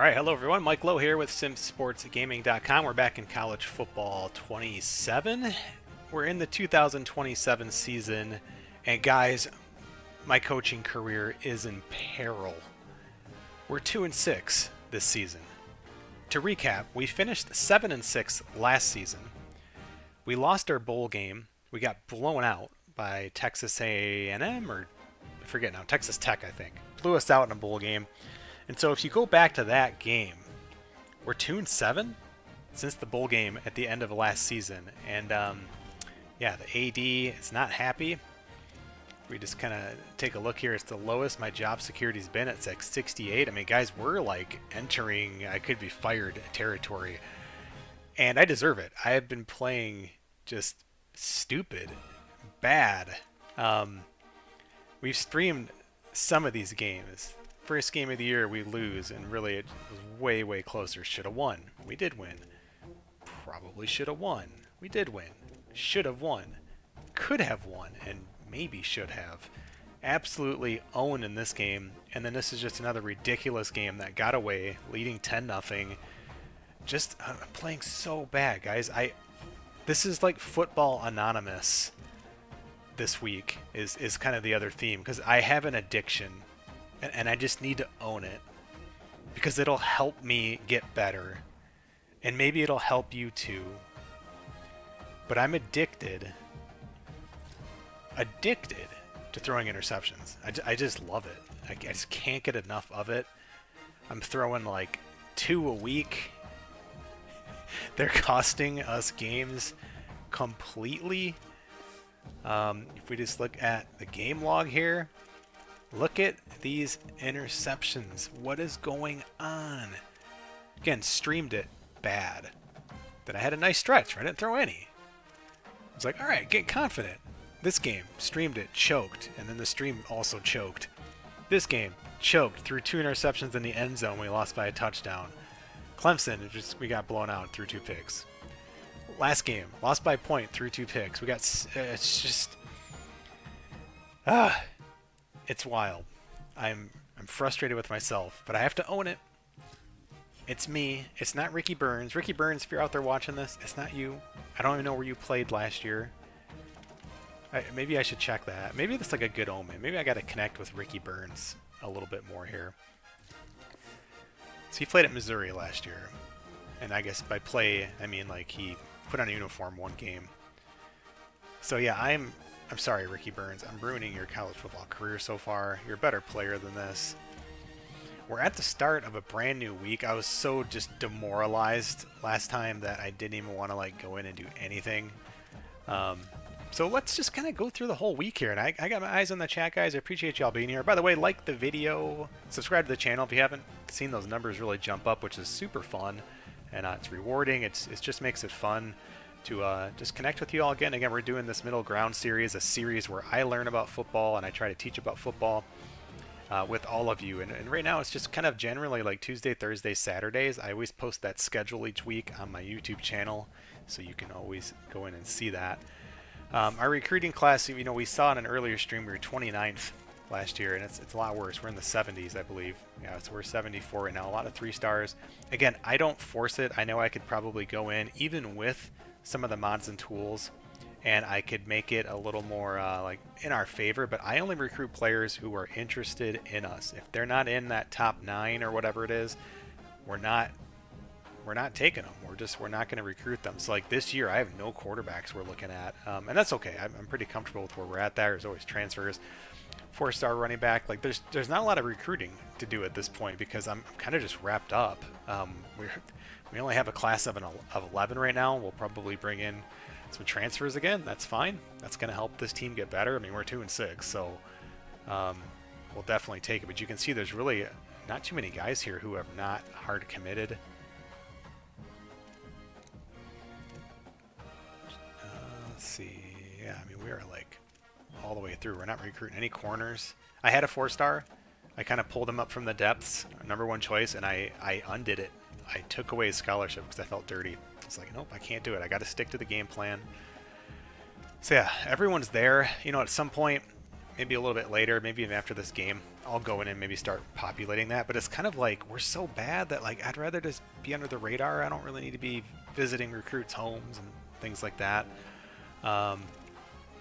All right, hello everyone. Mike Lowe here with SimSportsGaming.com. We're back in college football 27. We're in the 2027 season, and guys, my coaching career is in peril. We're 2-6 this season. To recap, we finished 7-6 last season. We lost our bowl game. We got blown out by Texas A&M, or I forget now, Texas Tech, I think. Blew us out in a bowl game. And so if you go back to that game, we're 2-7 since the bowl game at the end of last season. And yeah, the AD is not happy. We just kind of take a look here. It's the lowest my job security's been. It's like 68. I mean, guys, we're like entering I could be fired territory. And I deserve it. I have been playing just stupid, bad. We've streamed some of these games. First game of the year we lose, and really it was way closer. Should have won. We did win. Probably should have won. We did win. Should have won. Could have won, and maybe should have. Absolutely own in this game, and then this is just another ridiculous game that got away, leading 10-0. Just I'm playing so bad, guys. This is like Football Anonymous this week is kind of the other theme, because I have an addiction. And I just need to own it, because it'll help me get better, and maybe it'll help you too. But I'm addicted to throwing interceptions. I just love it. I just can't get enough of it. I'm throwing like 2 a week. They're costing us games completely. If we just look at the game log here, look at these interceptions. What is going on? Again, streamed it bad. Then I had a nice stretch where I didn't throw any. I was like, all right, get confident. This game, streamed it, choked, and then the stream also choked. This game, choked, threw 2 interceptions in the end zone. We lost by a touchdown. Clemson, we got blown out, threw 2 picks. Last game, lost by a point, threw 2 picks. We got, it's just, it's wild. I'm frustrated with myself, but I have to own it. It's me. It's not Ricky Burns. Ricky Burns, if you're out there watching this, it's not you. I don't even know where you played last year. Maybe I should check that. Maybe that's like a good omen. Maybe I got to connect with Ricky Burns a little bit more here. So he played at Missouri last year, and I guess by play I mean like he put on a uniform 1 game. So yeah, I'm sorry, Ricky Burns. I'm ruining your college football career so far. You're a better player than this. We're at the start of a brand new week. I was so just demoralized last time that I didn't even want to like go in and do anything. So let's just kind of go through the whole week here. And I got my eyes on the chat, guys. I appreciate y'all being here. By the way, like the video, subscribe to the channel if you haven't seen those numbers really jump up, which is super fun. And it's rewarding. It just makes it fun to just connect with you all again. Again, we're doing this Middle Ground series, a series where I learn about football and I try to teach about football with all of you. And right now it's just kind of generally like Tuesday, Thursday, Saturdays. I always post that schedule each week on my YouTube channel, so you can always go in and see that. Our recruiting class, you know, we saw in an earlier stream we were 29th last year, and it's a lot worse. We're in the 70s, I believe. Yeah, so we're 74 right now. A lot of 3 stars. Again, I don't force it. I know I could probably go in, even with some of the mods and tools, and I could make it a little more like in our favor, but I only recruit players who are interested in us. If they're not in that top 9 or whatever it is, we're not taking them. We're not going to recruit them. So like this year I have no quarterbacks we're looking at, and that's okay. I'm pretty comfortable with where we're at there. There's always transfers. 4-star running back. Like there's not a lot of recruiting to do at this point, because I'm kind of just wrapped up. We only have a class of 11 right now. We'll probably bring in some transfers again. That's fine. That's going to help this team get better. I mean, we're 2-6, so we'll definitely take it. But you can see there's really not too many guys here who are not hard committed. Let's see. Yeah, I mean, we are like all the way through. We're not recruiting any corners. I had a 4-star. I kind of pulled him up from the depths, #1 choice, and I undid it. I took away his scholarship because I felt dirty. It's like, nope, I can't do it. I got to stick to the game plan. So yeah, everyone's there. You know, at some point, maybe a little bit later, maybe even after this game, I'll go in and maybe start populating that. But it's kind of like we're so bad that like I'd rather just be under the radar. I don't really need to be visiting recruits' homes and things like that. I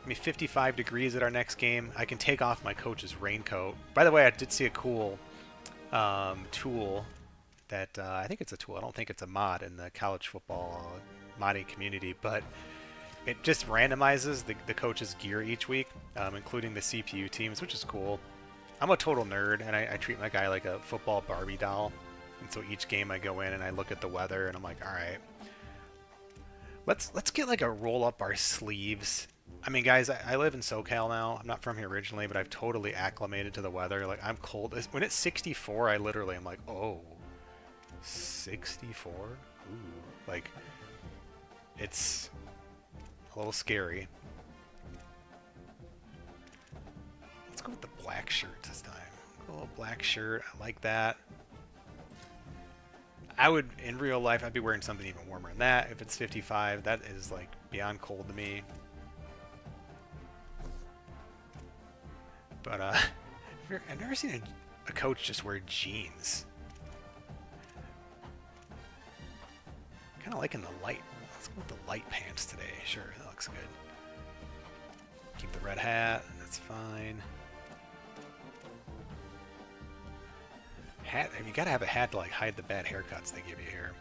mean, 55 degrees at our next game. I can take off my coach's raincoat. By the way, I did see a cool tool that I think it's a tool. I don't think it's a mod in the college football modding community, but it just randomizes the coach's gear each week, including the CPU teams, which is cool. I'm a total nerd, and I treat my guy like a football Barbie doll. And so each game I go in and I look at the weather, and I'm like, all right, let's get like a roll up our sleeves. I mean, guys, I live in SoCal now. I'm not from here originally, but I've totally acclimated to the weather. Like, I'm cold. When it's 64, I literally am like, oh, 64? Ooh, like, it's a little scary. Let's go with the black shirt this time. A little black shirt. I like that. I would, in real life, I'd be wearing something even warmer than that. If it's 55, that is, like, beyond cold to me. But, I've never seen a coach just wear jeans. Kind of liking the light. Let's go with the light pants today. Sure, that looks good. Keep the red hat. That's fine. Hat. I mean, you gotta have a hat to like hide the bad haircuts they give you here.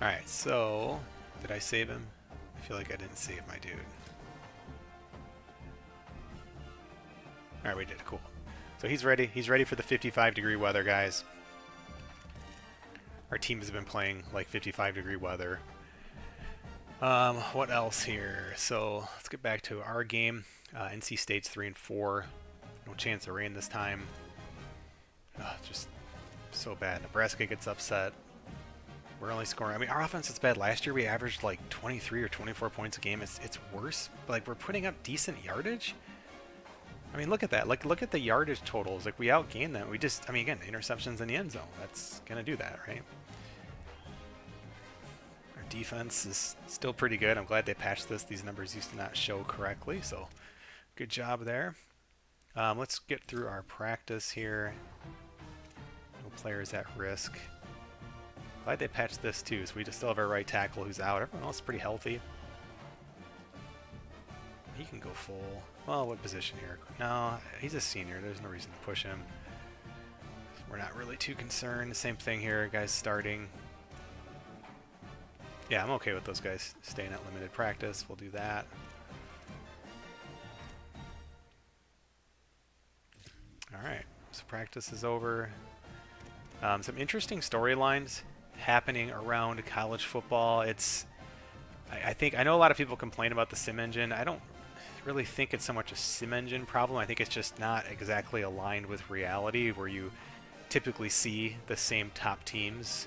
All right. So, did I save him? I feel like I didn't save my dude. All right, we did. Cool. So he's ready. He's ready for the 55-degree weather, guys. Our team has been playing like 55-degree weather. What else here? So let's get back to our game. NC State's 3-4. No chance of rain this time. Just so bad. Nebraska gets upset. We're only scoring. I mean, our offense is bad. Last year we averaged like 23 or 24 points a game. It's worse. But like we're putting up decent yardage. I mean, look at that. Like, look at the yardage totals. Like, we outgained them. We just, I mean, again, interceptions in the end zone. That's going to do that, right? Our defense is still pretty good. I'm glad they patched this. These numbers used to not show correctly, so good job there. Let's get through our practice here. No players at risk. Glad they patched this, too, so we just still have our right tackle who's out. Everyone else is pretty healthy. He can go full. Well, what position here? No, he's a senior. There's no reason to push him. We're not really too concerned. Same thing here, guys starting. Yeah, I'm okay with those guys staying at limited practice. We'll do that. All right, so practice is over. Some interesting storylines happening around college football. I know a lot of people complain about the sim engine. I don't really think it's so much a sim engine problem. I think it's just not exactly aligned with reality, where you typically see the same top teams,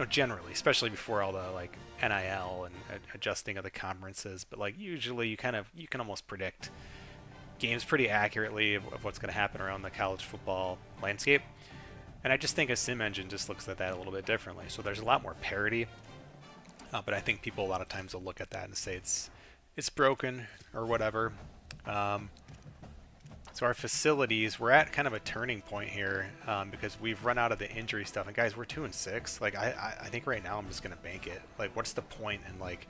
generally, especially before all the like NIL and adjusting of the conferences. But like usually you can almost predict games pretty accurately of what's going to happen around the college football landscape. And I just think a sim engine just looks at that a little bit differently. So there's a lot more parity. But I think people a lot of times will look at that and say it's broken or whatever. So our facilities, we're at kind of a turning point here because we've run out of the injury stuff. And guys, we're 2-6. Like I think right now I'm just gonna bank it. Like, what's the point in like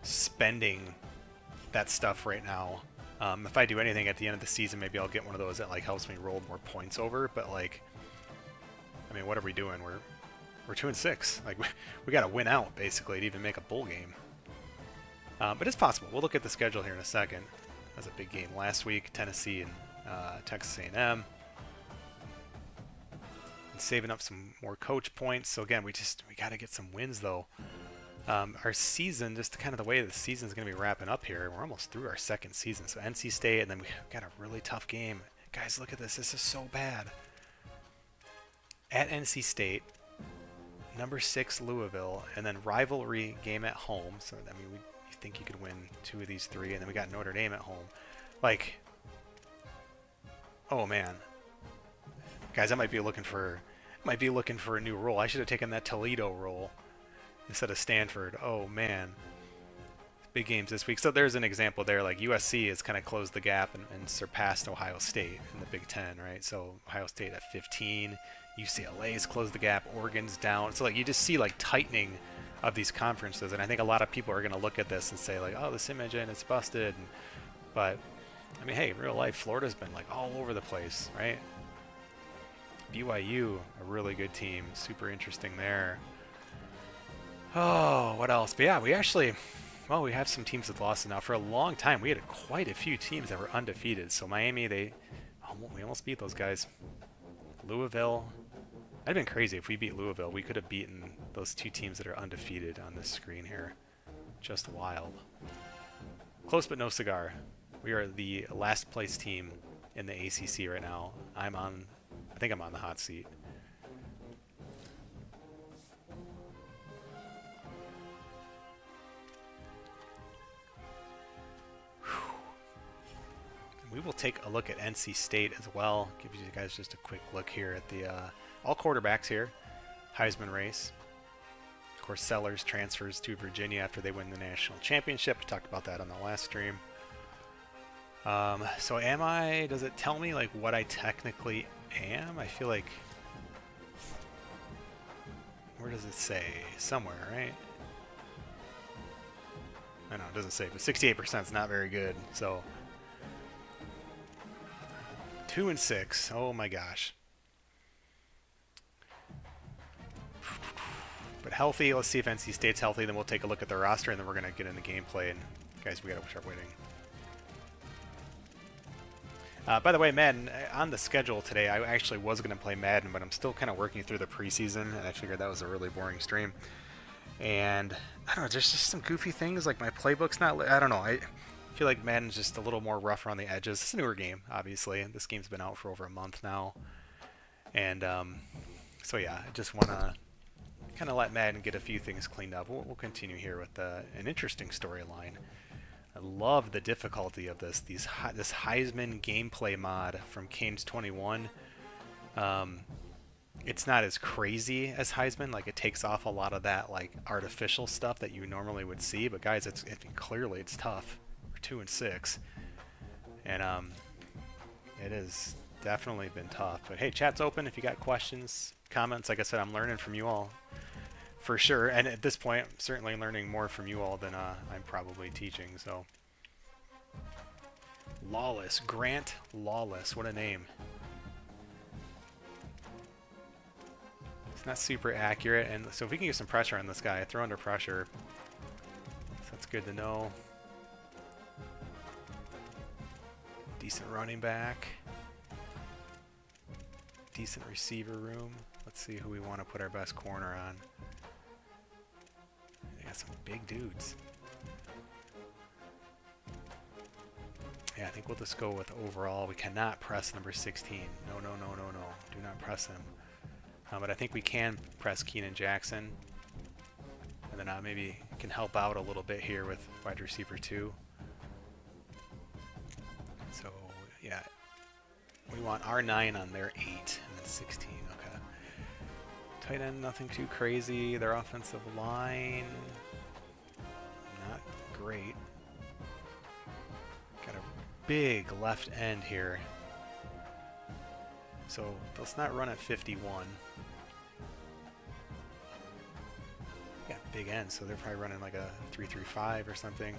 spending that stuff right now? If I do anything at the end of the season, maybe I'll get one of those that like helps me roll more points over. But like, I mean, what are we doing? We're 2-6. Like we got to win out basically to even make a bowl game. But it's possible. We'll look at the schedule here in a second. That was a big game last week, Tennessee and Texas A&M. And saving up some more coach points. So again, we got to get some wins though. Our season, just kind of the way the season's going to be wrapping up here. We're almost through our second season. So NC State, and then we got a really tough game. Guys, look at this. This is so bad. At NC State, number 6 Louisville, and then rivalry game at home. So I mean, you think you could win 2 of these 3, and then we got Notre Dame at home. Like, oh man, guys, I might be looking for a new role. I should have taken that Toledo role instead of Stanford. Oh man, big games this week. So there's an example there. Like USC has kind of closed the gap and surpassed Ohio State in the Big Ten, right? So Ohio State at 15, UCLA's closed the gap, Oregon's down. So like you just see like tightening of these conferences, and I think a lot of people are going to look at this and say like, oh, this Imogen, it's busted. But I mean, hey, in real life, Florida's been like all over the place, right? BYU, a really good team, super interesting there. Oh, what else? But yeah, we actually, well, we have some teams with losses now. For a long time, we had quite a few teams that were undefeated. So Miami, we almost beat those guys. Louisville, that'd been crazy if we beat Louisville. We could have beaten those two teams that are undefeated on this screen here. Just wild. Close but no cigar. We are the last place team in the ACC right now. I think I'm on the hot seat. We will take a look at NC State as well. Give you guys just a quick look here at the all quarterbacks here. Heisman race. Of course, Sellers transfers to Virginia after they win the national championship. We talked about that on the last stream. So does it tell me like what I technically am? I feel like, where does it say? Somewhere, right? I know it doesn't say, but 68% is not very good. So 2-6. Oh my gosh. But healthy. Let's see if NC State's healthy. Then we'll take a look at the roster, and then we're gonna get into gameplay. And guys, we gotta start waiting. By the way, Madden, on the schedule today, I actually was going to play Madden, but I'm still kind of working through the preseason, and I figured that was a really boring stream. And, I don't know, there's just some goofy things, like my playbook's not... I don't know, I feel like Madden's just a little more rough around the edges. It's a newer game, obviously. This game's been out for over a month now. And, so yeah, I just want to kind of let Madden get a few things cleaned up. We'll continue here with an interesting storyline. I love the difficulty of this Heisman gameplay mod from Canes 21. It's not as crazy as Heisman, like it takes off a lot of that like artificial stuff that you normally would see. But guys, clearly it's tough. We're 2-6, and it has definitely been tough. But hey, chat's open if you got questions, comments. Like I said, I'm learning from you all. For sure, and at this point, I'm certainly learning more from you all than I'm probably teaching, so. Lawless, Grant Lawless, what a name. It's not super accurate, and so if we can get some pressure on this guy, throw under pressure, so that's good to know. Decent running back. Decent receiver room. Let's see who we want to put our best corner on. Some big dudes. Yeah, I think we'll just go with overall. We cannot press number 16. No. Do not press him. But I think we can press Keenan Jackson. And then maybe can help out a little bit here with wide receiver 2. So, yeah. We want R9 on their 8 and then 16. Okay. Tight end, nothing too crazy. Their offensive line... not great. Got a big left end here. So let's not run at 51. Got big end, so they're probably running like a 3-3-5 or something.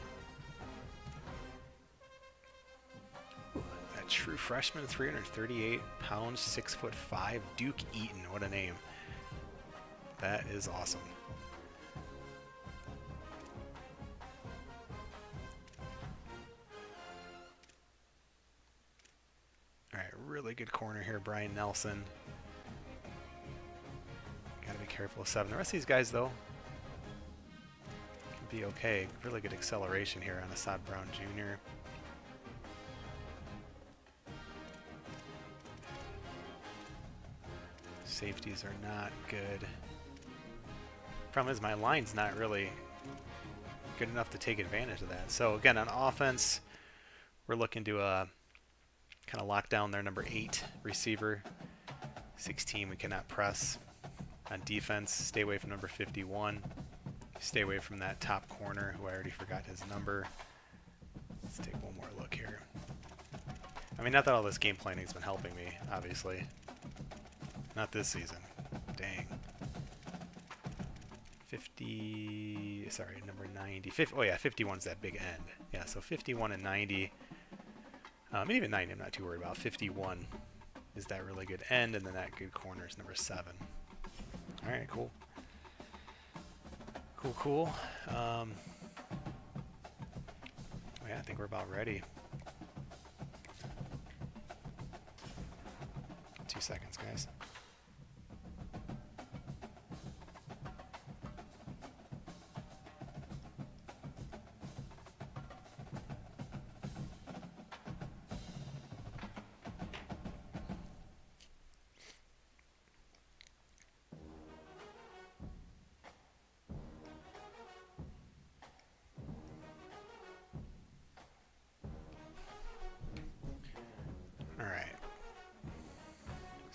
Ooh, that true freshman, 338 pounds, 6'5", Duke Eaton. What a name. That is awesome. Alright, really good corner here, Brian Nelson. Gotta be careful of 7. The rest of these guys, though, can be okay. Really good acceleration here on Assad Brown Jr. Safeties are not good. Problem is, my line's not really good enough to take advantage of that. So again, on offense, we're looking to kind of lock down their number 8 receiver. 16 we cannot press. On defense, stay away from number 51. Stay away from that top corner, who I already forgot his number. Let's take one more look here. I mean, not that all this game planning has been helping me, obviously. Not this season. Dang. 50... Sorry, number 90. 50, oh yeah, 51's that big end. Yeah, so 51 and 90. And even 90 I'm not too worried about. 51 is that really good end, and then that good corner is number 7. Alright, cool. Cool. Yeah, I think we're about ready. 2 seconds, guys.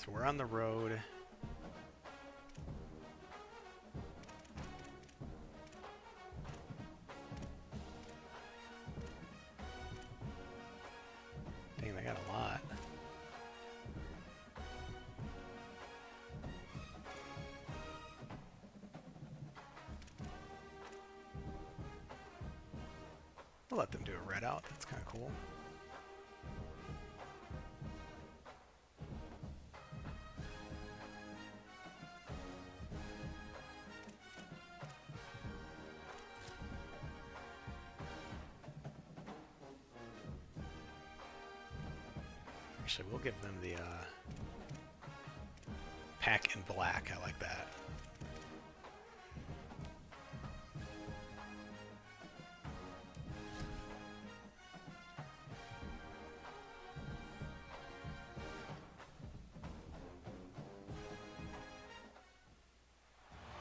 So we're on the road. Dang, they got a lot. I'll let them do a red out. That's kind of cool. Actually, we'll give them the pack in black. I like that.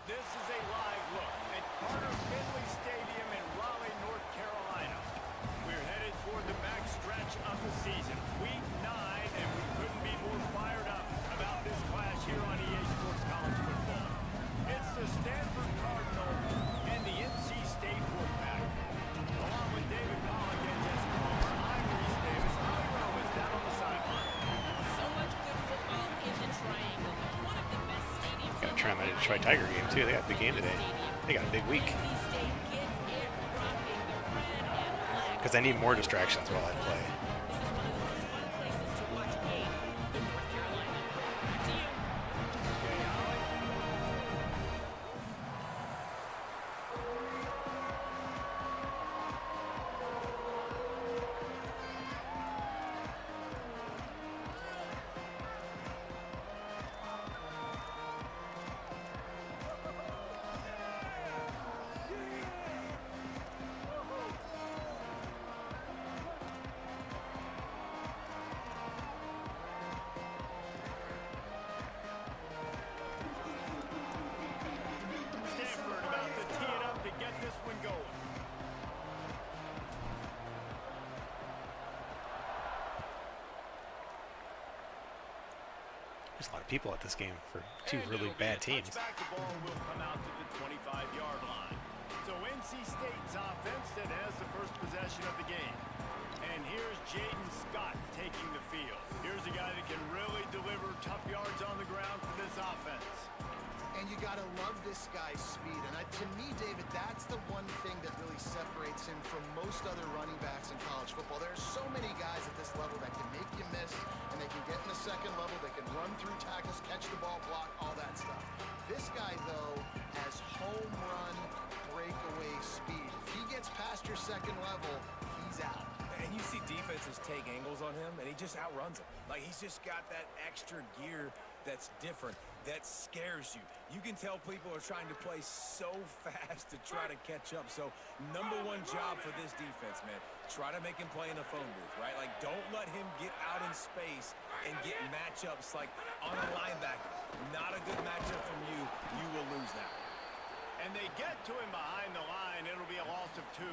This is a live look at Carter Finley Stadium in Raleigh, North Carolina. We're headed toward the back stretch of the season, week 9, and we couldn't be more fired up about this clash here on EA Sports College Football. It's the Stanford Cardinal and the NC State quarterback. Along with David Pollock and Jesse Palmer, I'm Reese Davis. Holly Rowe is down on the sideline. So much good football in the Triangle. One of the best stadiums. Gotta try my Detroit Tiger game too. They got a big game today. They got a big week. Because I need more distractions while I play. There's a lot of people at this game for two really bad teams. Back the ball will come out to the 25-yard line. So NC State's offense that has the first possession of the game. And here's Jaden Scott taking the field. Here's a guy that can really deliver tough yards on the ground for this offense. And you got to love this guy's speed. And to me, David, that's the one thing that really separates him from most other running backs in college football. There are so many guys at this level that can make you miss, and they can get in the second level, they can run through tackles, catch the ball, block, all that stuff. This guy, though, has home run breakaway speed. If he gets past your second level, he's out. And you see defenses take angles on him, and he just outruns them. Like, he's just got that extra gear that's different, that scares you. You can tell people are trying to play so fast to try to catch up. So, #1 job for this defense, man. Try to make him play in a phone booth, right? Like, don't let him get out in space and get matchups like on a linebacker. Not a good matchup from you. You will lose that. And they get to him behind the line. It'll be a loss of 2.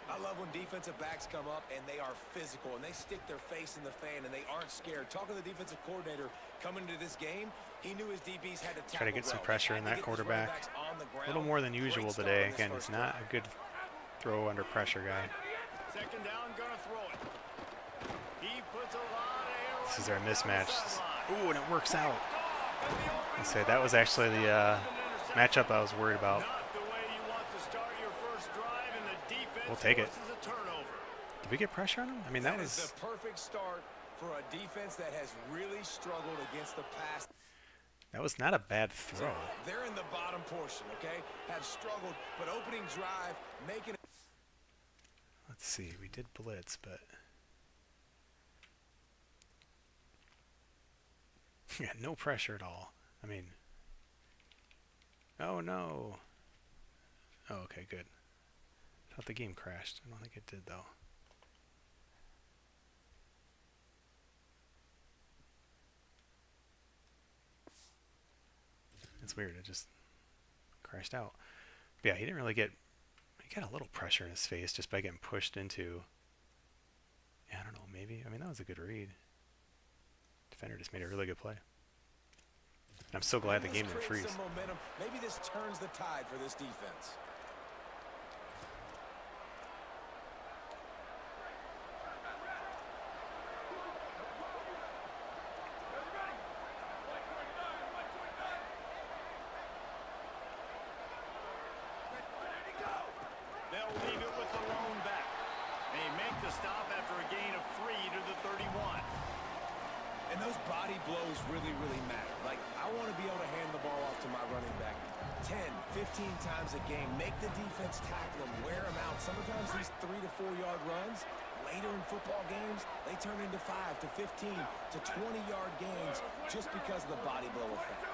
I love love when defensive backs come up and they are physical and they stick their face in the fan and they aren't scared. Talking to the defensive coordinator coming into this game, he knew his DBs had to tackle. Try to get some pressure in that quarterback. A little more than usual today. Again, he's not a good throw under pressure guy. Second down, gonna throw it. He puts a lot of air. This is our mismatch. Ooh, and it works out. I said that was actually the matchup I was worried about. Not the way you want to start your first drive, and the defense We'll take it. forces a turnover. Did we get pressure on him? I mean, that is was... the perfect start for a defense that has really struggled against the pass. That was not a bad throw. They're in the bottom portion, okay? Have struggled, but opening drive, making it. Let's see. We did blitz, but... yeah, no pressure at all. I mean... oh, no. Oh, okay, good. I thought the game crashed. I don't think it did, though. It's weird. It just crashed out. But yeah, he didn't really get... he got a little pressure in his face just by getting pushed into... yeah, I don't know, maybe. I mean, that was a good read. Defender just made a really good play. And I'm so glad the game didn't freeze. Some momentum. Maybe this turns the tide for this defense. They'll leave it with the lone back. They make the stop after a gain of 3 to the 31. And those body blows really, really matter. Like, I want to be able to hand the ball off to my running back 10, 15 times a game. Make the defense tackle them, wear them out. Sometimes these 3 to 4 yard runs, later in football games, they turn into 5 to 15 to 20 yard gains just because of the body blow effect.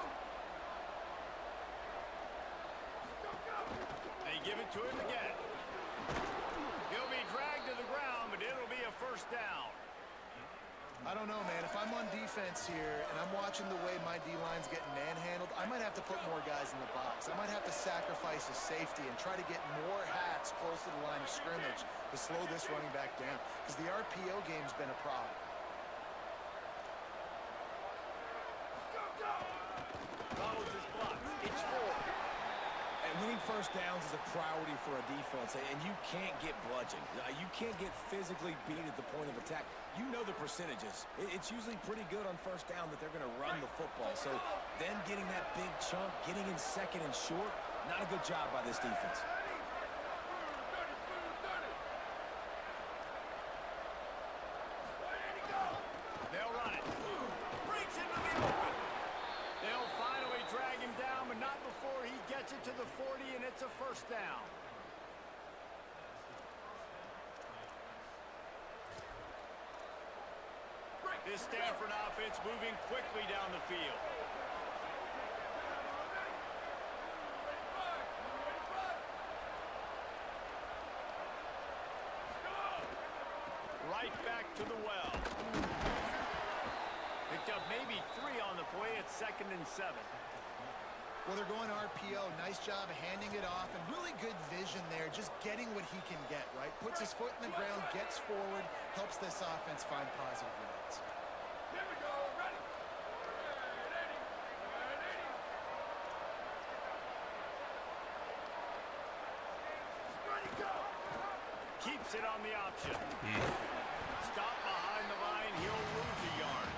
They give it to him again. He'll be dragged to the ground, but it'll be a first down. I don't know, man. If I'm on defense here and I'm watching the way my D-line's getting manhandled, I might have to put more guys in the box. I might have to sacrifice a safety and try to get more hats close to the line of scrimmage to slow this running back down, because the RPO game's been a problem. Follows his block. It's 4. And winning first downs is a priority for a defense, and you can't get bludgeoned. You can't get physically beat at the point of attack. You know the percentages. It's usually pretty good on first down that they're going to run the football. So then getting that big chunk, getting in second and short, not a good job by this defense. They'll run it. Breaks into the open. They'll finally drag him down, but not before he gets it to the 40, and it's a first down. This Stanford offense moving quickly down the field. Right back to the well. Picked up maybe 3 on the play at 2nd and 7. Well, they're going RPO. Nice job of handing it off, and really good vision there, just getting what he can get, right? Puts his foot in the ground, gets forward, helps this offense find positive yards. Here we go. Ready. Ready, go. Keeps it on the option. Stop behind the line. He'll lose a yard.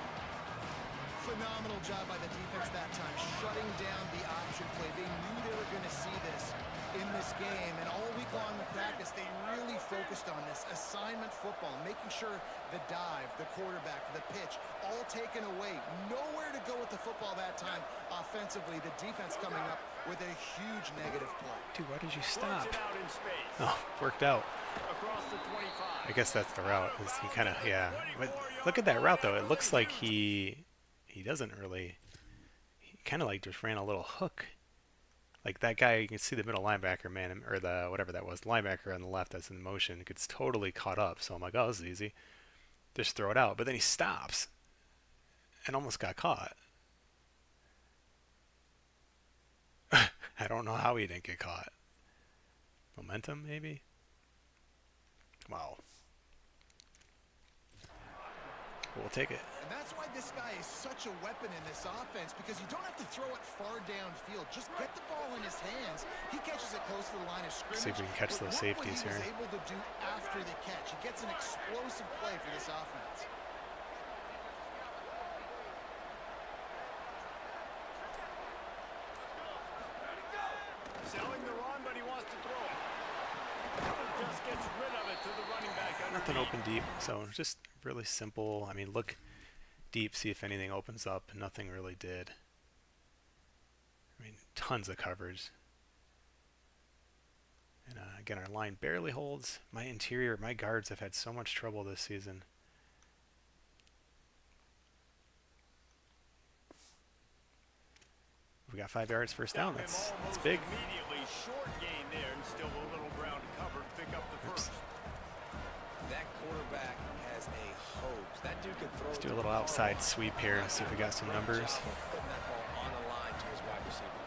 Phenomenal job by the defense that time, shutting down the option play. They knew they were going to see this in this game, and all week long in practice, they really focused on this assignment football, making sure the dive, the quarterback, the pitch, all taken away. Nowhere to go with the football that time offensively. The defense coming up with a huge negative play. Dude, why did you stop? Throws it out in space. Oh, worked out. Across the 25. I guess that's the route. He kind of, yeah. But look at that route, though. It looks like he doesn't really... he kind of like just ran a little hook. Like that guy, you can see the middle linebacker, man, or the whatever that was, linebacker on the left that's in motion, gets totally caught up. So I'm like, oh, this is easy. Just throw it out. But then he stops and almost got caught. I don't know how he didn't get caught. Momentum, maybe? Wow. We'll take it. And that's why this guy is such a weapon in this offense, because you don't have to throw it far downfield. Just get the ball in his hands. He catches it close to the line of scrimmage. See if we can catch those safeties here. What he was able to do after the catch. He gets an explosive play for this offense. Selling the run, but he wants to throw it. Just gets rid of it to the running back. Nothing open deep, so just really simple. I mean, look deep, see if anything opens up. Nothing really did. I mean, tons of coverage. And again, our line barely holds. My interior, my guards have had so much trouble this season. We got 5 yards first down. That's big. Immediately short gain there, and still a little ground covered. Pick up the first. That quarterback has a hose. That dude can throw. Let's do a little outside sweep here and see if we got some numbers. Putting that ball on the line to his wide receiver.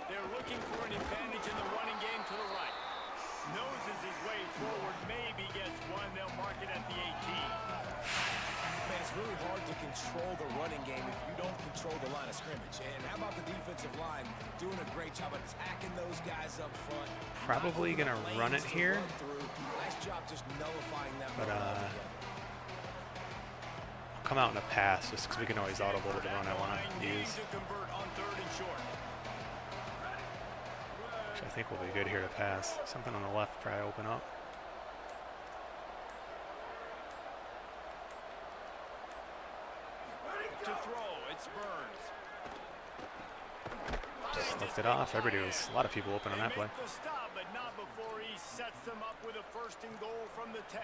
They're looking for an advantage in the running game to the right. Noses his way forward, maybe gets one. They'll mark it at the 18. Man, it's really hard to control the running game if you don't control the line of scrimmage. And how about the defensive line doing a great job attacking those guys up front? Probably gonna run it here. Nice job just nullifying that. But come out in a pass just because we can always audible to the run I want to use. To convert on 3rd and short. Which I think will be good here to pass. Something on the left probably open up. To throw, it's Burns. Just looked it off. Everybody was, a lot of people open on that play. The stop, but not before he sets them up with a 1st and goal from the 10.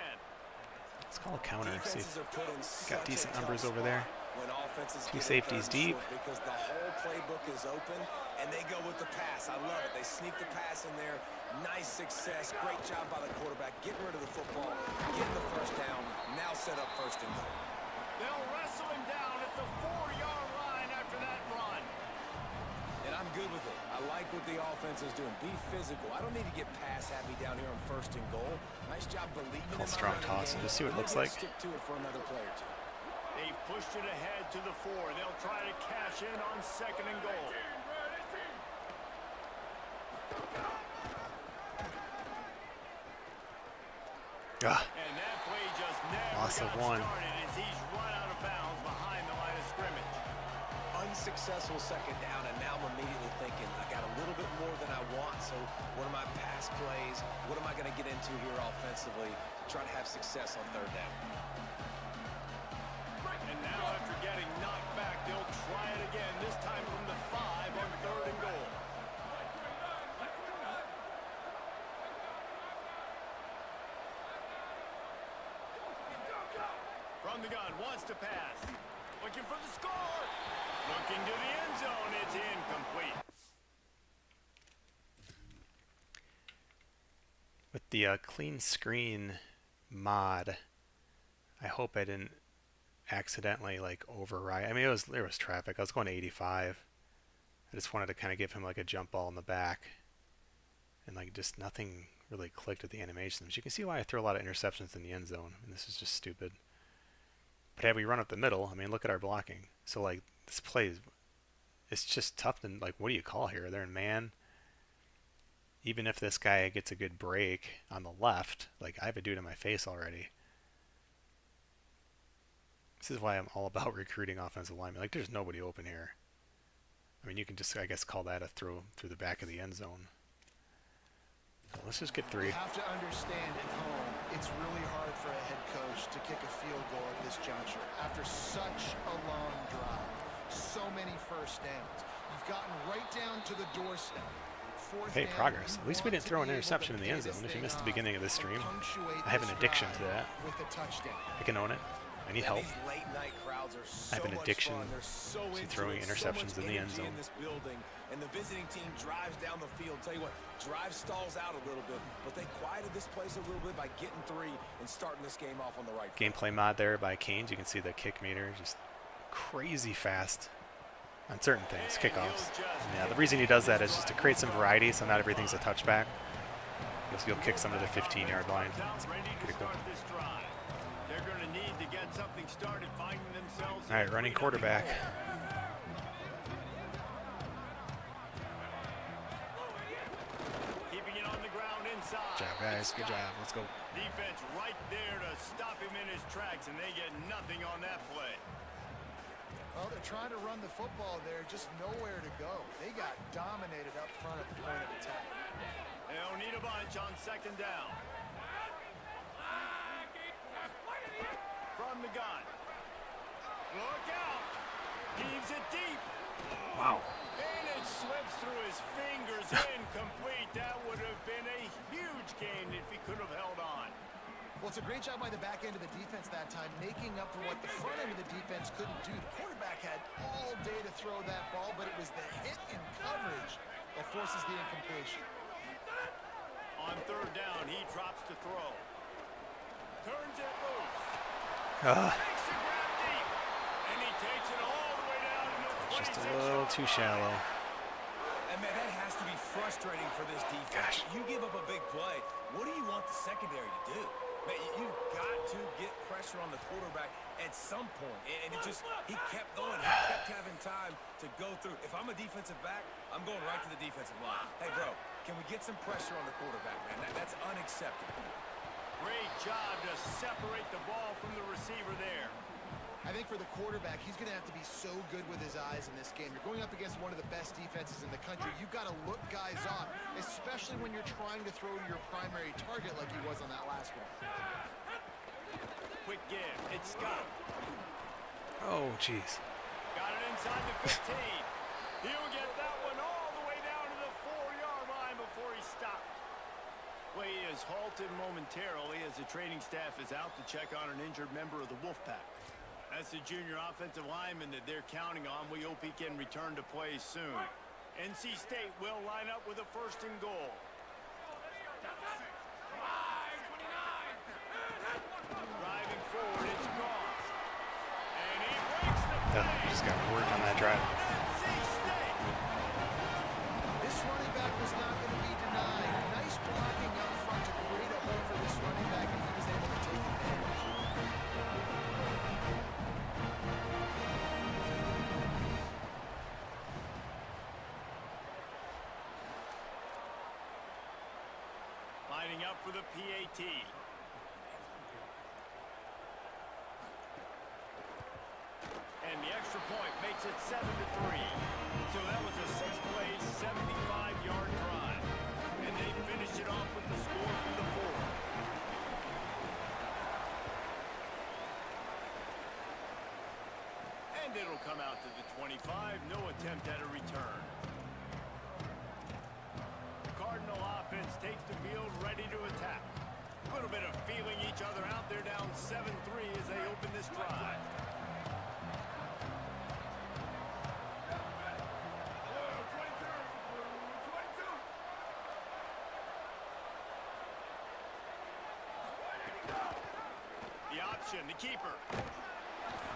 Let's call a counter. See if Defenses got decent numbers over there. when offenses Two get safeties third and deep. short, because the whole playbook is open and they go with the pass. I love it. They sneak the pass in there. Nice success. Great job by the quarterback getting rid of the football, getting the 1st down. Now set up 1st and goal. They'll wrestle him down at the 4-yard line after that run. And I'm good with it. I like what the offense is doing. Be physical. I don't need to get pass happy down here on 1st and goal. Nice job believing in my strong running toss and game. just see what it looks I'm like. gonna Stick to it for another play or two. They've pushed it ahead to the 4. They'll try to cash in on 2nd and goal. Ah, And that play just never Loss of got 1. started as he's run out of bounds behind the line of scrimmage. Unsuccessful 2nd down, and now I'm immediately thinking, I got a little bit more than I want, so what are my pass plays? What am I going to get into here offensively to try to have success on 3rd down? And now after getting knocked back, they'll try it again, this time from the 5 on 3rd and goal. From the gun, wants to pass. Looking for the score. Looking to the end zone. It's incomplete. with the clean screen mod, I hope I didn't accidentally like override. I mean, there was traffic. I was going to 85. I just wanted to kind of give him like a jump ball in the back, and like just nothing really clicked with the animations. You can see why I throw a lot of interceptions in the end zone, and this is just stupid. But had we run up the middle, I mean, look at our blocking. So like this play, it's just tough to like, what do you call here? They're in man. Even if this guy gets a good break on the left, like I have a dude in my face already. This is why I'm all about recruiting offensive linemen. Like there's nobody open here. I mean, you can just, I guess, call that a throw through the back of the end zone. So let's just get 3. You have to understand at home, it's really hard for a head coach to kick a field goal at this juncture. After such a long drive, so many 1st downs, you've gotten right down to the doorstep. 4th Hey, down, progress. you At least we want didn't throw to an be able interception to in the end pay zone. this If you thing missed the off beginning of this and stream, punctuate I have an this addiction drive to that. with a touchdown. I can own it. I need help. These late night crowds are so I have an much addiction fun. They're so to into throwing it, interceptions so much in the end energy zone. in this building, and the visiting team drives down the field. Tell you what, drive stalls out a little bit, but they quieted this place a little bit by getting 3 and starting this game off on the right foot. Gameplay mod there by Canes. You can see the kick meter just crazy fast. on certain things, kickoffs. Yeah, the reason he does that is just to create some variety, so not everything's a touchback. You'll kick some to the 15-yard line. It's pretty cool. They're going to need to get something started, finding themselves. All right, running quarterback. Keeping it on the ground inside. Good job, guys. Good job. Let's go. Defense right there to stop him in his tracks, and they get nothing on that play. Well, they're trying to run the football there, just nowhere to go. They got dominated up front at the point of attack. They don't need a bunch on second down. From the gun. Look out. Heaves it deep. Wow. And it slips through his fingers. Incomplete. That would have been a huge gain if he could have held on. Well, it's a great job by the back end of the defense that time, making up for what the front end of the defense couldn't do. The quarterback had all day to throw that ball, but it was the hit in coverage that forces the incompletion. On third down, he drops to throw. Turns it loose. Takes the grab deep. And he takes it all the way down to the 26. Just a little too shallow. And man, that has to be frustrating for this defense. Gosh. You give up a big play. What do you want the secondary to do? Man, you've got to get pressure on the quarterback at some point. And it just, he kept going. He kept having time to go through. If I'm a defensive back, I'm going right to the defensive line. Hey, bro, can we get some pressure on the quarterback, man? That's unacceptable. Great job to separate the ball from the receiver there. I think for the quarterback, he's going to have to be so good with his eyes in this game. You're going up against one of the best defenses in the country. You've got to look guys off, especially when you're trying to throw to your primary target like he was on that last one. Quick give. It's Scott. Oh, jeez. Got it inside the 15. He'll get that one all the way down to the 4-yard line before he stopped. Play is halted momentarily as the training staff is out to check on an injured member of the Wolfpack. That's the junior offensive lineman that they're counting on. We hope he can return to play soon. NC State will line up with a first and goal. Driving forward, it's Goss. And he breaks the play. Just got work on that drive. NC State. This running back was not going to be denied. Nice blocking up front to create a hole for this running back, and he was able to take advantage. Lining up for the PAT. And the extra point makes it 7-3. So that was a 6-play, 75-yard drive. And they finished it off with the score from the 4. And it'll come out to the 25. No attempt at a return. Cardinal offense takes the field, ready to attack. A little bit of feeling each other out. They're down 7-3 as they open this drive. The option, the keeper.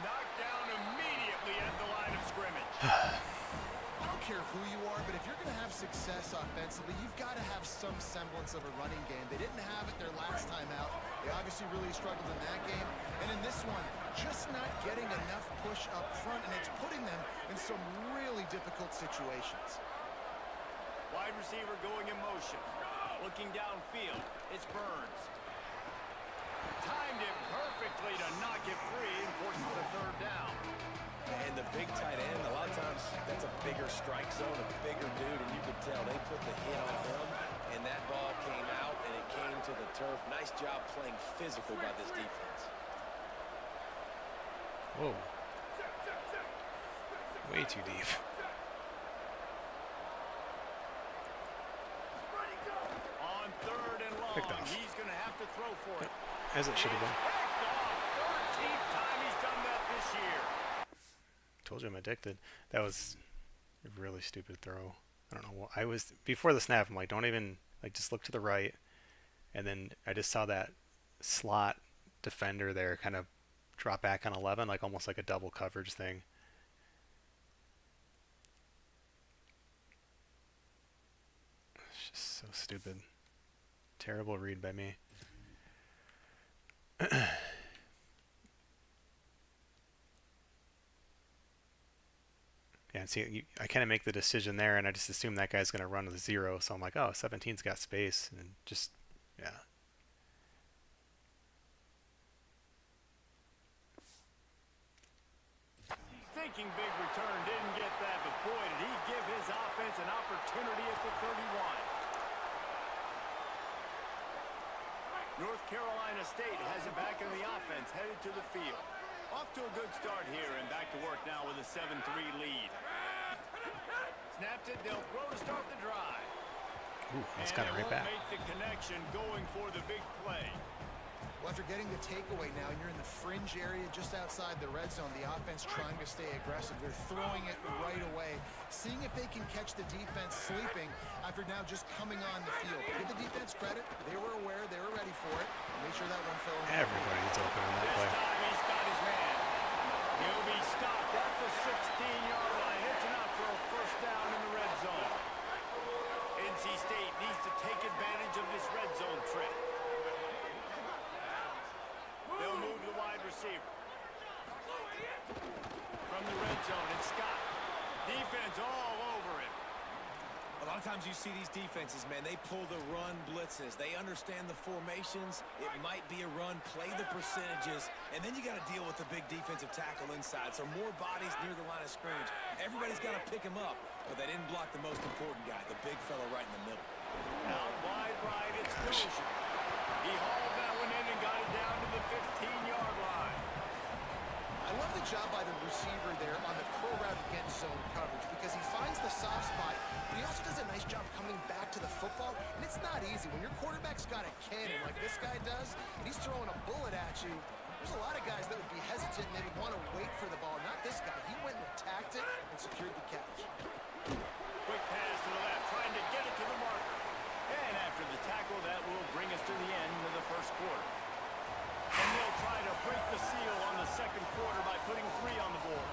Knocked down immediately at the line of scrimmage. I don't care who you are, but if you're going to have success offensively, you've got to have some semblance of a running game. They didn't have it their last time out. They obviously really struggled in that game. And in this one, just not getting enough push up front, and it's putting them in some really difficult situations. Wide receiver going in motion. Looking downfield. It's Burns. Timed it perfectly to knock it free and forces the third down. And the big tight end, a lot of times that's a bigger strike zone, a bigger dude, and you could tell they put the hit on him, and that ball came out, and it came to the turf. Nice job playing physical by this defense. Whoa. Way too deep. On third and long, Picked off. he's going to have to throw for it. As it should have been. Picked off. 13th time he's done that this year. Told you I'm addicted. That was a really stupid throw. I don't know what I was before the snap. I'm like, don't even just look to the right, and then I just saw that slot defender there kind of drop back on 11, like almost like a double coverage thing. Just so stupid. Terrible read by me. Yeah, see, I kind of make the decision there, and I just assume that guy's going to run with 0, so I'm like, oh, 17's got space, and just, yeah. Thinking big return, didn't get that, but boy, did he give his offense an opportunity at the 31. North Carolina State has it back in the offense, headed to the field. Off to a good start here, and back to work now with a 7-3 lead. Snapped it, they'll throw to start the drive. Ooh, that's kind of right back. Make the connection going for the big play. Well, after getting the takeaway now, you're in the fringe area just outside the red zone. The offense trying to stay aggressive. They're throwing it right away, seeing if they can catch the defense sleeping after now just coming on the field. Give the defense credit. They were aware. They were ready for it. Make sure that one fell in. Everybody's open on that play. This time he's got his man. He'll be stopped at the 16-yard line. It's enough for a first down in the red zone. NC State needs to take advantage of this red zone trip. They'll move the wide receiver. From the red zone, it's Scott. Defense all over him. A lot of times you see these defenses, man, they pull the run blitzes. They understand the formations. It might be a run, play the percentages, and then you got to deal with the big defensive tackle inside. So more bodies near the line of scrimmage. Everybody's got to pick him up, but they didn't block the most important guy, the big fella right in the middle. Out wide right, it's Dozier. He hauled that one in and got it down to the 15-yard line. I love the job by the receiver there on the curl route against zone coverage because he finds the soft spot, but he also does a nice job coming back to the football, and it's not easy. When your quarterback's got a cannon like this guy does, and he's throwing a bullet at you, there's a lot of guys that would be hesitant and they would want to wait for the ball. Not this guy. He went and attacked it and secured the catch. Quick pass to the left, trying to get it to the marker. And after the tackle, that will bring us to the end of the first quarter. And they'll try to break the seal on the second quarter by putting 3 on the board.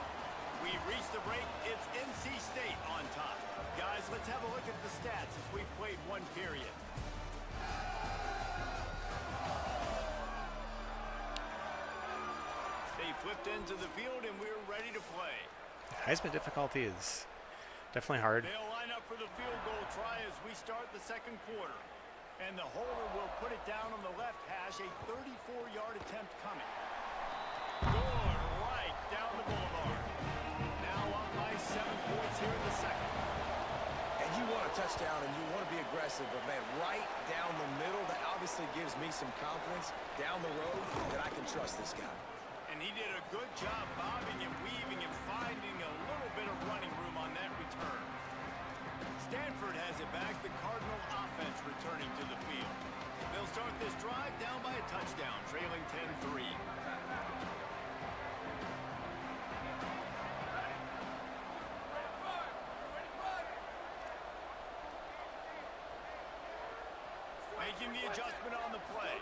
We've reached the break. It's NC State on top. Guys, let's have a look at the stats as we've played one period. They flipped into the field, and we're ready to play. Heisman difficulty is definitely hard. They'll line up for the field goal try as we start the second quarter. And the holder will put it down on the left hash, a 34-yard attempt coming. Good, right down the boulevard. Now up by 7 points here in the second. And you want a touchdown and you want to be aggressive, but man, right down the middle, that obviously gives me some confidence down the road that I can trust this guy. And he did a good job bobbing and weaving and finding a little bit of running room on that return. Stanford has it back, the Cardinal offense returning to the field. They'll start this drive down by a touchdown, trailing 10-3. Making the adjustment on the play.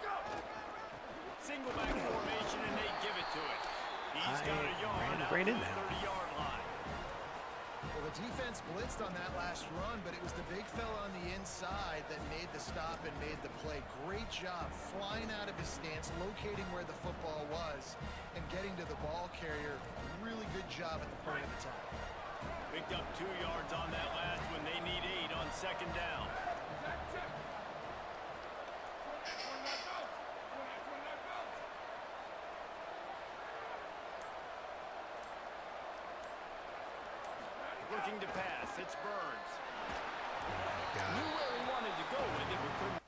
Single back formation, and they give it to it. He's got a yard out right to in the there. 30-yard line. Well, the defense blitzed on that last run, but it was the big fella on the inside that made the stop and made the play. Great job flying out of his stance, locating where the football was, and getting to the ball carrier. Really good job at the point of attack. Picked up 2 yards on that last one. They need 8 on second down. Looking to pass. It's Burns. Knew where he wanted to go with it, but couldn't.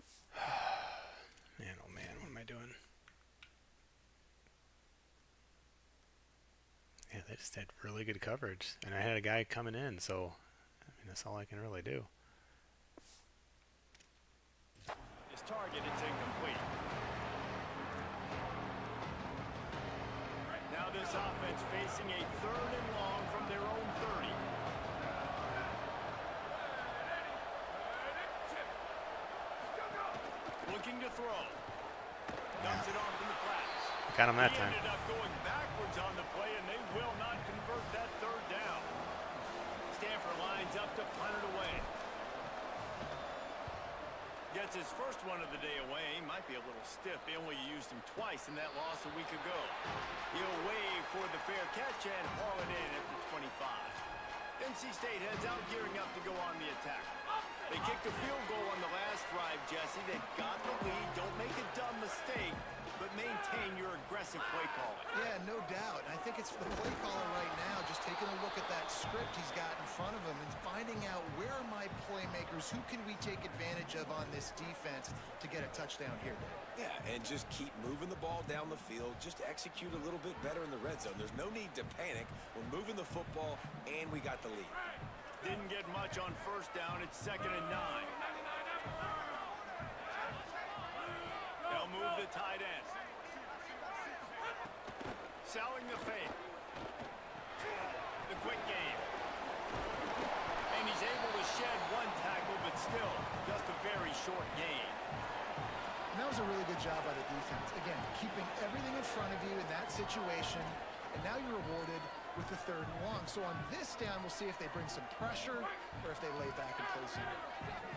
Man, oh man, what am I doing? Yeah, they just had really good coverage, and I had a guy coming in, so I mean that's all I can really do. His target, it's incomplete. Now this offense facing a 3rd and long from their own 30. Looking to throw. Dumps it off in the flats. Got him that He time. ended up going backwards on the play, and they will not convert that 3rd down. Stanford lines up to punt it away. Gets his first one of the day away. Might be a little stiff. They only used him twice in that loss a week ago. He'll wave for the fair catch and haul it in at the 25. NC State heads out, gearing up to go on the attack. They kicked a field goal on the last drive, Jesse. They got the lead. Don't make a dumb mistake, but maintain your aggressive play calling. Yeah, no doubt. I think it's for the play caller right now, just taking a look at that script he's got in front of him and finding out where are my playmakers, who can we take advantage of on this defense to get a touchdown here. Yeah, and just keep moving the ball down the field. Just execute a little bit better in the red zone. There's no need to panic. We're moving the football, and we got the lead. Didn't get much on first down. It's 2nd and 9. They'll move the tight end. Selling the fake. The quick game. And he's able to shed one tackle, but still just a very short gain. And that was a really good job by the defense. Again, keeping everything in front of you in that situation, and now you're rewarded with the 3rd and long. So on this down, we'll see if they bring some pressure or if they lay back and play some.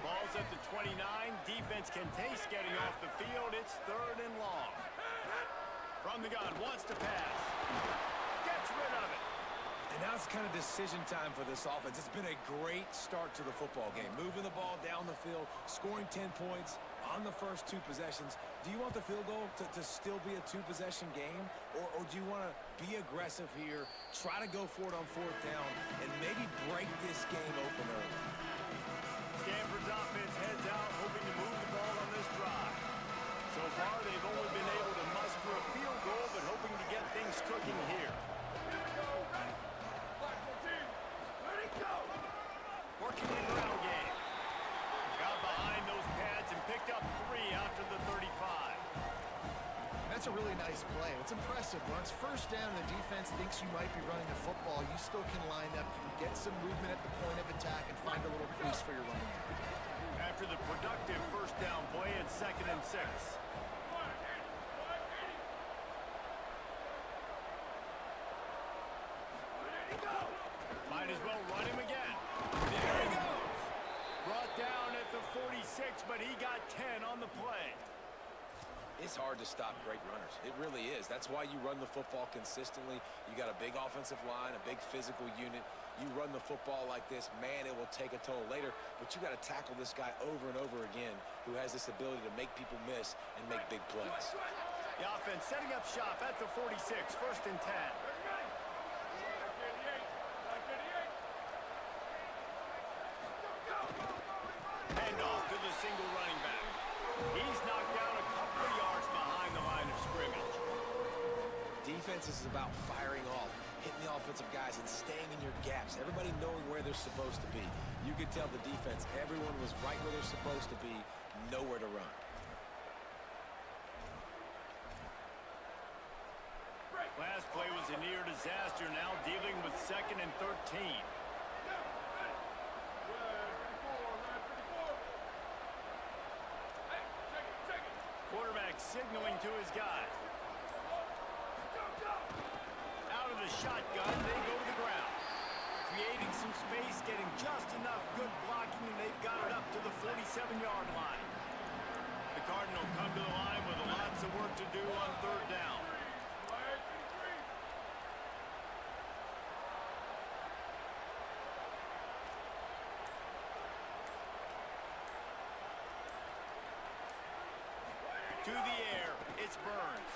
Ball's at the 29. Defense can taste getting off the field. It's 3rd and long. From the gun, wants to pass. Gets rid of it. And now it's kind of decision time for this offense. It's been a great start to the football game. Moving the ball down the field, scoring 10 points on the first 2 possessions. Do you want the field goal to still be a 2-possession game? Or do you want to be aggressive here, try to go for it on 4th down, and maybe break this game open early? Stanford's offense heads out, hoping to move the ball on this drive. So far, they've only been able to muster a field goal, but hoping to get things cooking here. Working the ground game. Got behind those pads and picked up 3 after the 35. That's a really nice play. It's impressive. Once first down, the defense thinks you might be running the football. You still can line up, get some movement at the point of attack, and find a little crease for your running back. After the productive first down play, it's 2nd and 6. Might as well run him again. There he goes. Brought down at the 46, but he got 10 on the play. It's hard to stop great runners. It really is. That's why you run the football consistently. You got a big offensive line, a big physical unit. You run the football like this, man, it will take a toll later. But you got to tackle this guy over and over again who has this ability to make people miss and make big plays. The offense setting up shop at the 46, 1st and 10. Hand off to the single running back. He's knocked down a couple of yards behind the line of scrimmage. Defense is about firing off, hitting the offensive guys and staying in your gaps. Everybody knowing where they're supposed to be. You could tell the defense, everyone was right where they're supposed to be, nowhere to run. Last play was a near disaster, now dealing with 2nd and 13. Quarterback signaling to his guys. Out of the shotgun, they go to the ground. Creating some space, getting just enough good blocking, and they've got it up to the 47-yard line. The Cardinal come to the line with lots of work to do on 3rd down. To the air, it's Burns.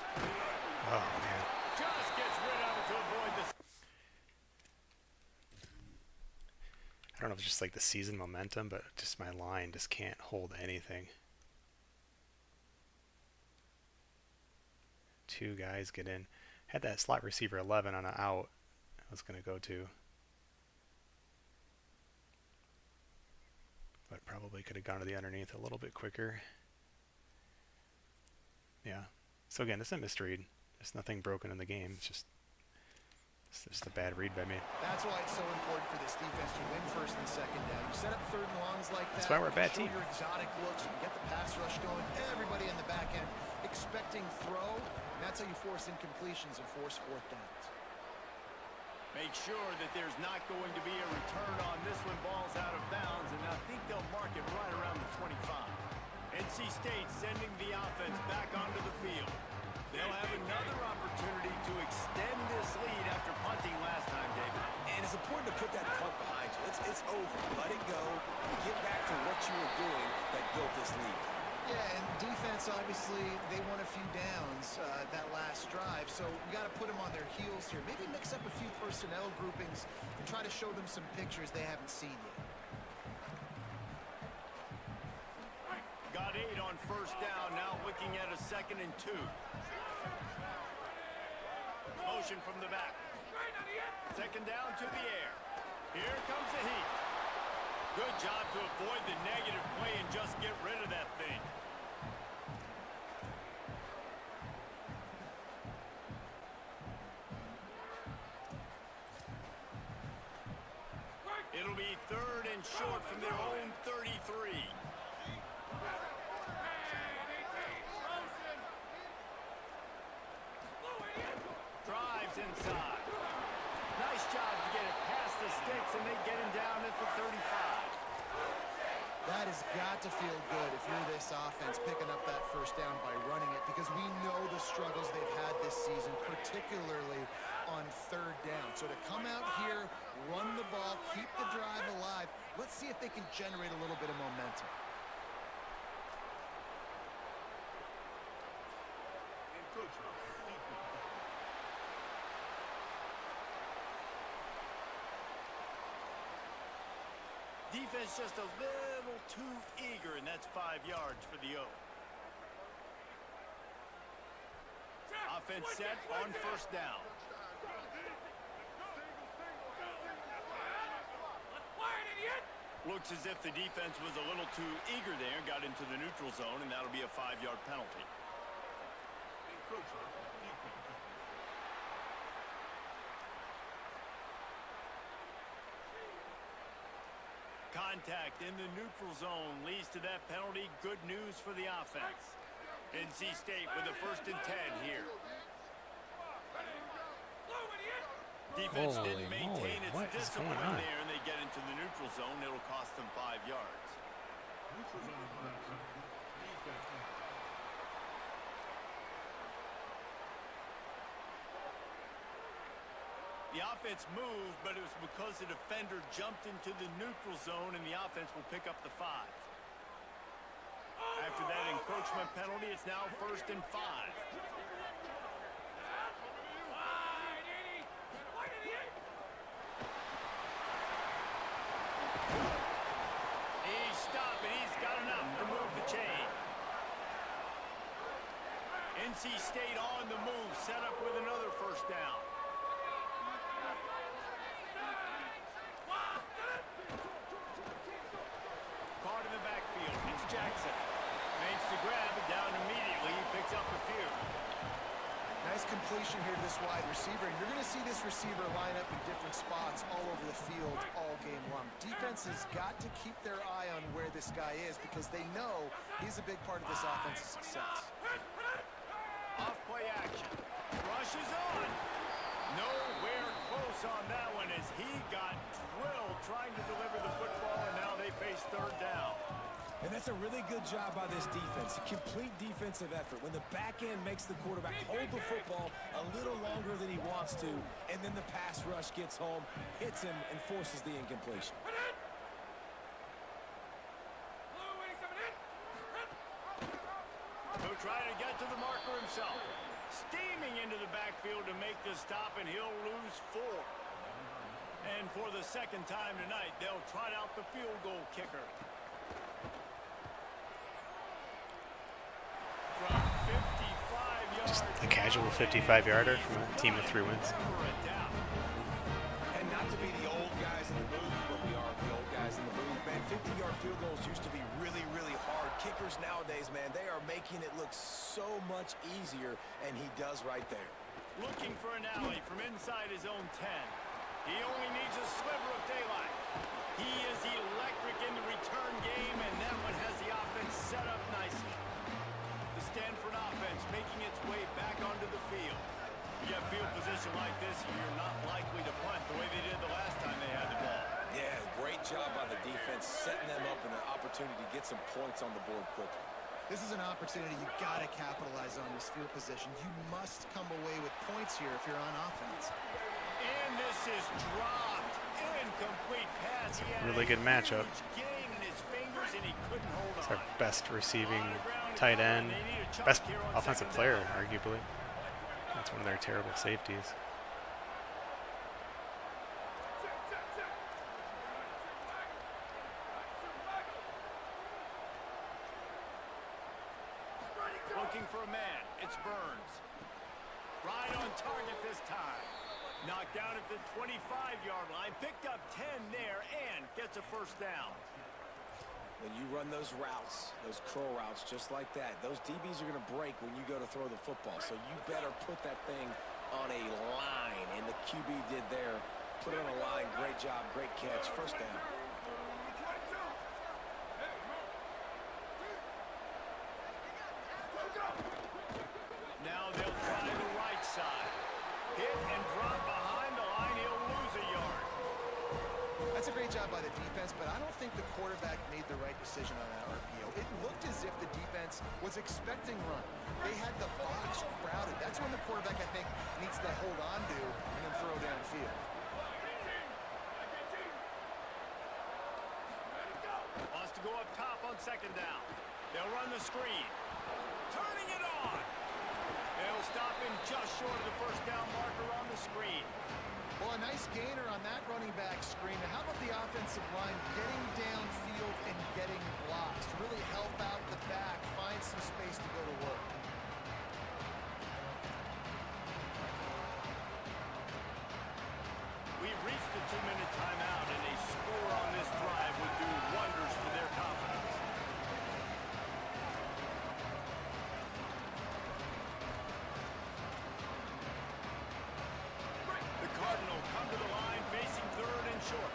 Oh, man. Just gets rid of it to avoid the... I don't know if it's just like the season momentum, but just my line just can't hold anything. 2 guys get in. Had that slot receiver 11 on an out I was going to go to. But probably could have gone to the underneath a little bit quicker. Yeah. So again, it's a misread. There's nothing broken in the game. It's just a bad read by me. That's why it's so important for this defense to win 1st and 2nd down. You set up 3rd and longs like that. That's why we're a bad team. Show your exotic looks. You get the pass rush going. Everybody in the back end expecting throw. And that's how you force incompletions and force 4th downs. Make sure that there's not going to be a return on this when ball's out of bounds, and I think they'll mark it right around the 25. NC State sending the offense back onto the field. They'll have another opportunity to extend this lead after punting last time, David. And it's important to put that punt behind you. It's over. Let it go. Get back to what you were doing that built this lead. Yeah, and defense, obviously, they won a few downs that last drive, so we got to put them on their heels here. Maybe mix up a few personnel groupings and try to show them some pictures they haven't seen yet. Got 8 on first down, now looking at a 2nd and 2. Motion from the back. 2nd down to the air. Here comes the heat. Good job to avoid the negative play and just get rid of that thing. It'll be 3rd and short from their own 33. Drives inside. Nice job to get it past the sticks, and they get him down at the 35. That has got to feel good if you're this offense picking up that first down by running it, because we know the struggles they've had this season, particularly on 3rd down. So to come out here, run the ball, keep the drive alive, let's see if they can generate a little bit of momentum. Defense just a little too eager, and that's 5 yards for the O. Offense set on first down. Looks as if the defense was a little too eager there, got into the neutral zone, and that'll be a 5-yard penalty. Contact in the neutral zone leads to that penalty. Good news for the offense. NC State with a 1st and 10 here. Defense didn't maintain its discipline there, and they get into the neutral zone. It'll cost them 5 yards. The offense moved, but it was because the defender jumped into the neutral zone, and the offense will pick up the 5. After that encroachment penalty, it's now 1st and 5. He's stopped, and he's got enough to move the chain. NC State on the move, set up with another 1st down. Caught in the backfield. It's Jackson. Makes the grab, down immediately. He picks up the few. Nice completion here to this wide receiver. And you're going to see this receiver line up in different spots all over the field all game long. Defense has got to keep their eye on where this guy is, because they know he's a big part of this offense's success. Off play action. Rushes on. Nowhere close on that one as he got drilled trying to deliver the football, and now they face 3rd down. And that's a really good job by this defense. A complete defensive effort. When the back end makes the quarterback hold the football a little longer than he wants to, and then the pass rush gets home, hits him, and forces the incompletion. He'll try to get to the marker himself. Steaming into the backfield to make the stop, and he'll lose 4. And for the 2nd time tonight, they'll trot out the field goal kicker. From 55 yards. Just a casual 55-yarder from a team with 3 wins. And not to be the old guys in the booth, but we are the old guys in the booth, man. 50-yard field goals used to be really, really hard. Kickers nowadays, man, they are making it look so much easier, and he does right there. Looking for an alley from inside his own 10. He only needs a sliver of daylight. He is electric in the return game, and that one has the offense set up nicely. The Stanford offense making its way back onto the field. You have field position like this, and you're not likely to punt the way they did the last time they had the ball. Yeah, great job by the defense, setting them up in an opportunity to get some points on the board quickly. This is an opportunity you got to capitalize on this field position. You must come away with points here if you're on offense. And this is dropped. Incomplete pass. He had Really good a matchup. huge gain in his fingers, and he couldn't hold It's on. our best receiving On the ground to tight cover, end, and they need a chunk best here on offensive second player, down. arguably. That's one of their terrible safeties. Looking for a man. It's Burns. Right on target this time. Knocked down at the 25-yard line. Picked up 10 there and gets a first down. When you run those routes, those curl routes just like that, those DBs are going to break when you go to throw the football. So you better put that thing on a line. And the QB did there. Put it on a line. Great job. Great catch. First down. Now they'll try the right side. Hit and drop behind the line. He'll lose a yard. That's a great job by the defense, but I don't think the quarterback made the right decision on that RPO. It looked as if the defense was expecting run. They had the box crowded. That's when the quarterback, I think, needs to hold on to and then throw downfield. Wants to go up top on second down. They'll run the screen. Turning it on. They'll stop him just short of the first down marker on the screen. Well, a nice gainer on that running back screen. Now, how about the offensive line getting downfield and getting blocks to really help out the back, find some space to go to work? We've reached the 2-minute timeout, and a score on this drive would do wonders for their confidence. The Cardinal come to the line, facing third and short.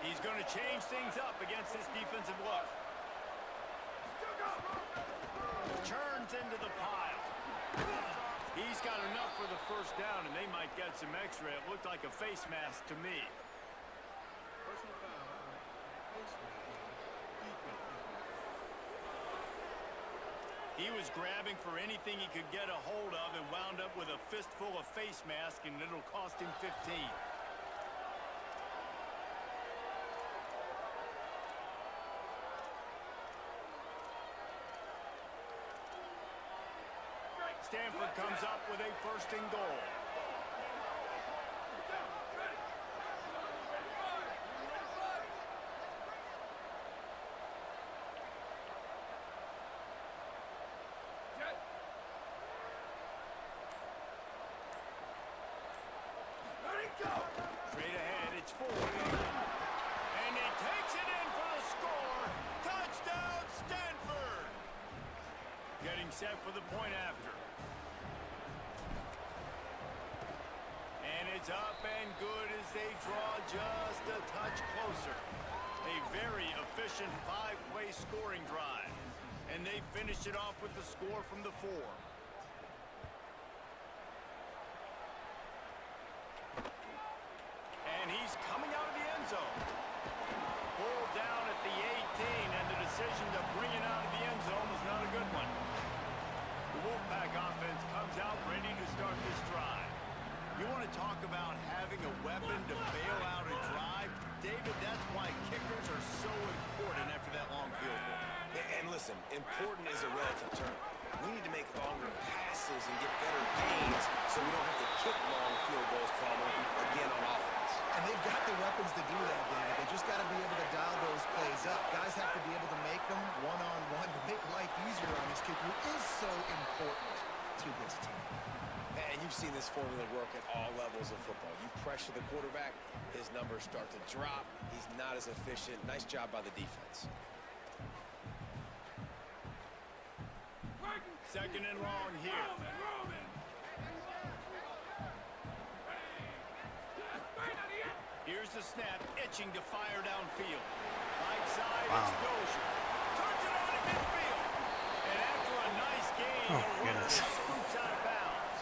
He's going to change things up against this defensive look. Turns into the pile. He's got enough for the first down, and they might get some extra. It looked like a face mask to me. He was grabbing for anything he could get a hold of and wound up with a fistful of face mask, and it'll cost him 15. Stanford comes up with a first and goal. Straight ahead, it's Ford. And he takes it in for the score. Touchdown, Stanford. Getting set for the point after. And it's up and good as they draw just a touch closer. A very efficient 5-play scoring drive. And they finish it off with the score from the 4. And he's coming out of the end zone. Pulled down at the 18, and the decision to bring it out of the end zone was not a good one. The Wolfpack offense comes out ready to start this drive. You want to talk about having a weapon to bail out a drive? David, that's why kickers are so important after that long field goal. And listen, important is a relative term. We need to make longer passes and get better gains so we don't have to kick long field goals probably again on offense. And they've got the weapons to do that, David. They just got to be able to dial those plays up. Guys have to be able to make them one-on-one to make life easier on this kid who is so important to this team. And you've seen this formula work at all levels of football. You pressure the quarterback, his numbers start to drop. He's not as efficient. Nice job by the defense. Second and long here. Here's the snap, itching to fire downfield. Right side exposure. Turns it on to midfield. And after a nice gain, the runner scoops out of bounds.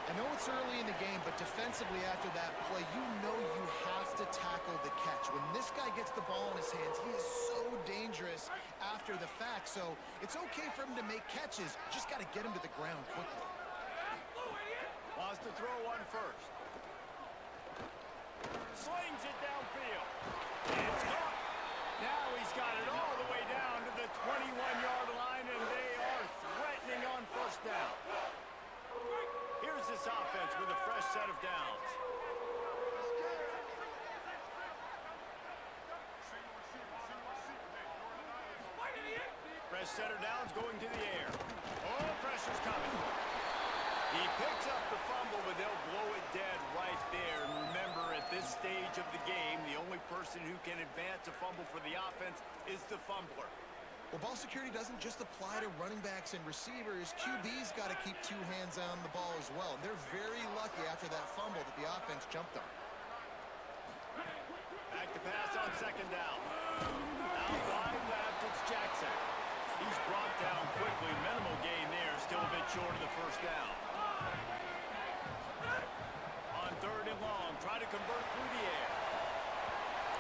I know it's early in the game, but defensively after that play, you know you have to tackle the catch. When this guy gets the ball in his hands, he is so dangerous after the fact. So it's okay for him to make catches. Just got to get him to the ground quickly. Wants to throw one first. Slings it downfield. It's caught. Now he's got it all the way down to the 21-yard line, and they are threatening on first down. Here's this offense with a fresh set of downs. Fresh set of downs going to the air. Oh, pressure's coming. He picks up the fumble, but they'll blow it dead right there. And remember, at this stage of the game, the only person who can advance a fumble for the offense is the fumbler. Well, ball security doesn't just apply to running backs and receivers. QB's got to keep two hands on the ball as well. And they're very lucky after that fumble that the offense jumped on. Back to pass on second down. Out wide left, it's Jackson. He's brought down quickly. Minimal gain there, still a bit short of the first down. On third and long, try to convert through the air.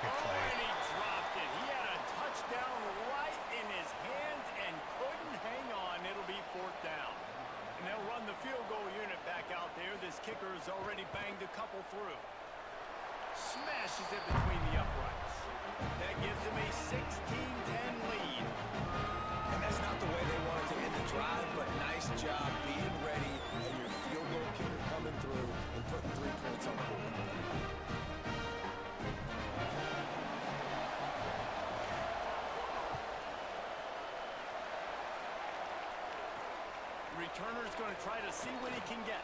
Good play. And he dropped it. He had a touchdown right in his hands and couldn't hang on. It'll be fourth down. And they'll run the field goal unit back out there. This kicker has already banged a couple through. Smashes it between the uprights. That gives him a 16-10 lead. And that's not the way they wanted to end the drive, but nice job being ready and your field goal kicker coming through and putting 3 points on the board. Returner's going to try to see what he can get.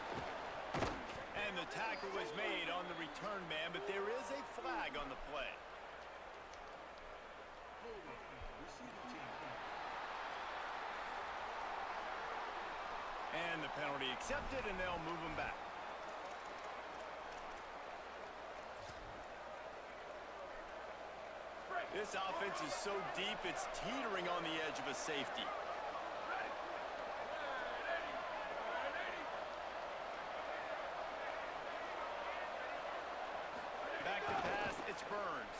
And the tackle was made on the return man, but there is a flag on the play. And the penalty accepted, and they'll move him back. This offense is so deep, it's teetering on the edge of a safety. Back to pass, it's Burns.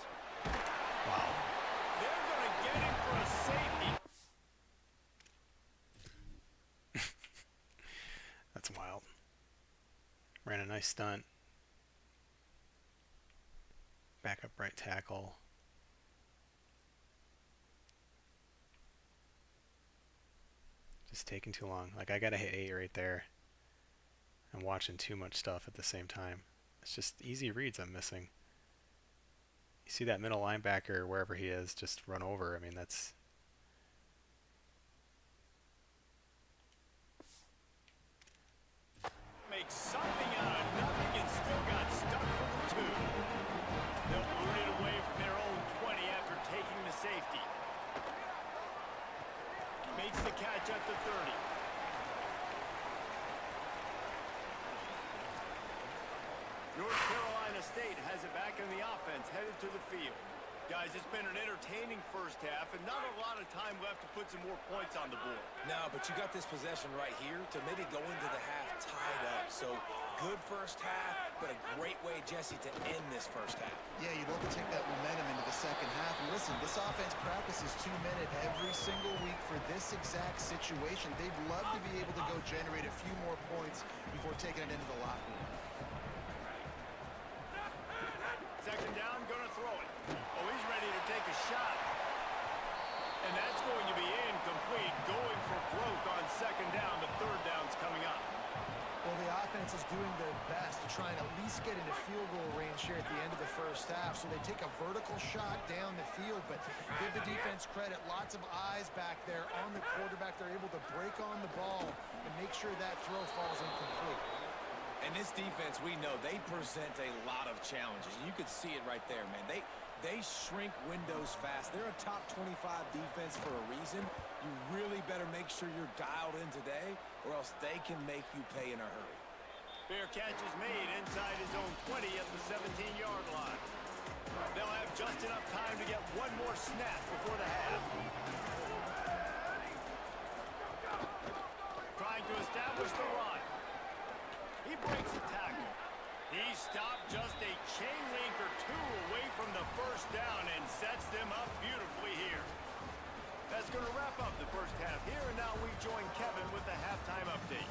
Wow. They're going to get him for a safety. That's wild. Ran a nice stunt. Backup right tackle. Just taking too long. Like, I gotta hit 8 right there. I'm watching too much stuff at the same time. It's just easy reads I'm missing. You see that middle linebacker, wherever he is, just run over. I mean, that's... Makes something out of nothing and still got stuck for the 2. They'll boot it away from their own 20 after taking the safety. Makes the catch at the 30. North Carolina State has it back in the offense, headed to the field. Guys, it's been an entertaining first half and not a lot of time left to put some more points on the board. No, but you got this possession right here to maybe go into the half tied up. So good first half, but a great way, Jesse, to end this first half. Yeah, you'd love to take that momentum into the second half. And listen, this offense practices 2-minute every single week for this exact situation. They'd love to be able to go generate a few more points before taking it into the locker room. Second down, gonna throw it. Oh, he's ready to take a shot. And that's going to be incomplete, going for broke on second down. The third down's coming up. Well, the offense is doing their best to try and at least get into field goal range here at the end of the first half. So they take a vertical shot down the field, but give the defense credit. Lots of eyes back there on the quarterback. They're able to break on the ball and make sure that throw falls incomplete. And this defense, we know, they present a lot of challenges. You could see it right there, man. They shrink windows fast. They're a top 25 defense for a reason. You really better make sure you're dialed in today, or else they can make you pay in a hurry. Fair catch is made inside his own 20 at the 17-yard line. They'll have just enough time to get one more snap before the half. Trying to establish the run. He He breaks the tackle. He stopped just a chain link or two away from the first down and sets them up beautifully here. That's going to wrap up the first half here, and now we join Kevin with the halftime update.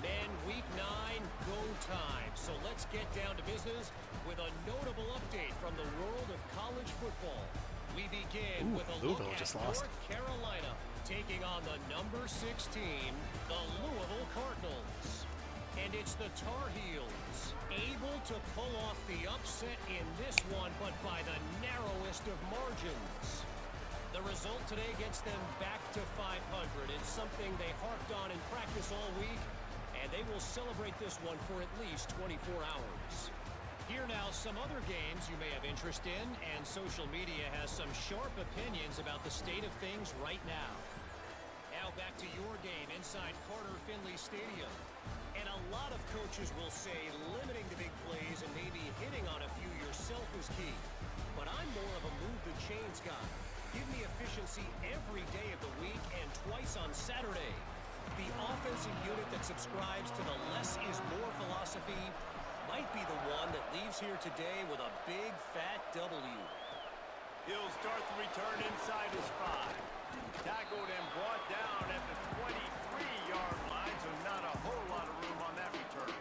Men, week 9, go time. So let's get down to business with a notable update from the world of college football. We begin with a look Louisville at just lost. North Carolina taking on the number 16, the Louisville Cardinals. And it's the Tar Heels able to pull off the upset in this one, but by the narrowest of margins. The result today gets them back to 500. It's something they harped on in practice all week, and they will celebrate this one for at least 24 hours. Here now, some other games you may have interest in, and social media has some sharp opinions about the state of things right now. Now back to your game inside Carter Finley Stadium. And a lot of coaches will say limiting the big plays and maybe hitting on a few yourself is key. But I'm more of a move the chains guy. Give me efficiency every day of the week and twice on Saturday. The offensive unit that subscribes to the less is more philosophy might be the one that leaves here today with a big fat W. He'll start the return inside his 5. Tackled and brought down at the 23-yard line, so not a whole lot of room on that return.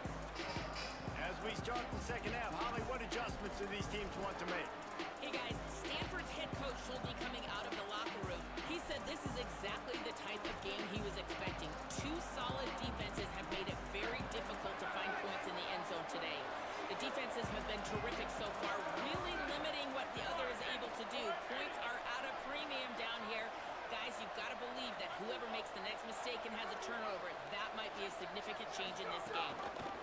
As we start the second half, Holly, what adjustments do these teams want to make? Hey guys, Stanford's head coach will be coming out of the locker room. He said this is exactly the type of game he was expecting. 2 solid defenses have made it very difficult to find points in the end zone today. The defenses have been terrific so far, really limiting what the other is able to do. Points are at a premium down here. Guys, you've got to believe that whoever makes the next mistake and has a turnover, that might be a significant change in this game.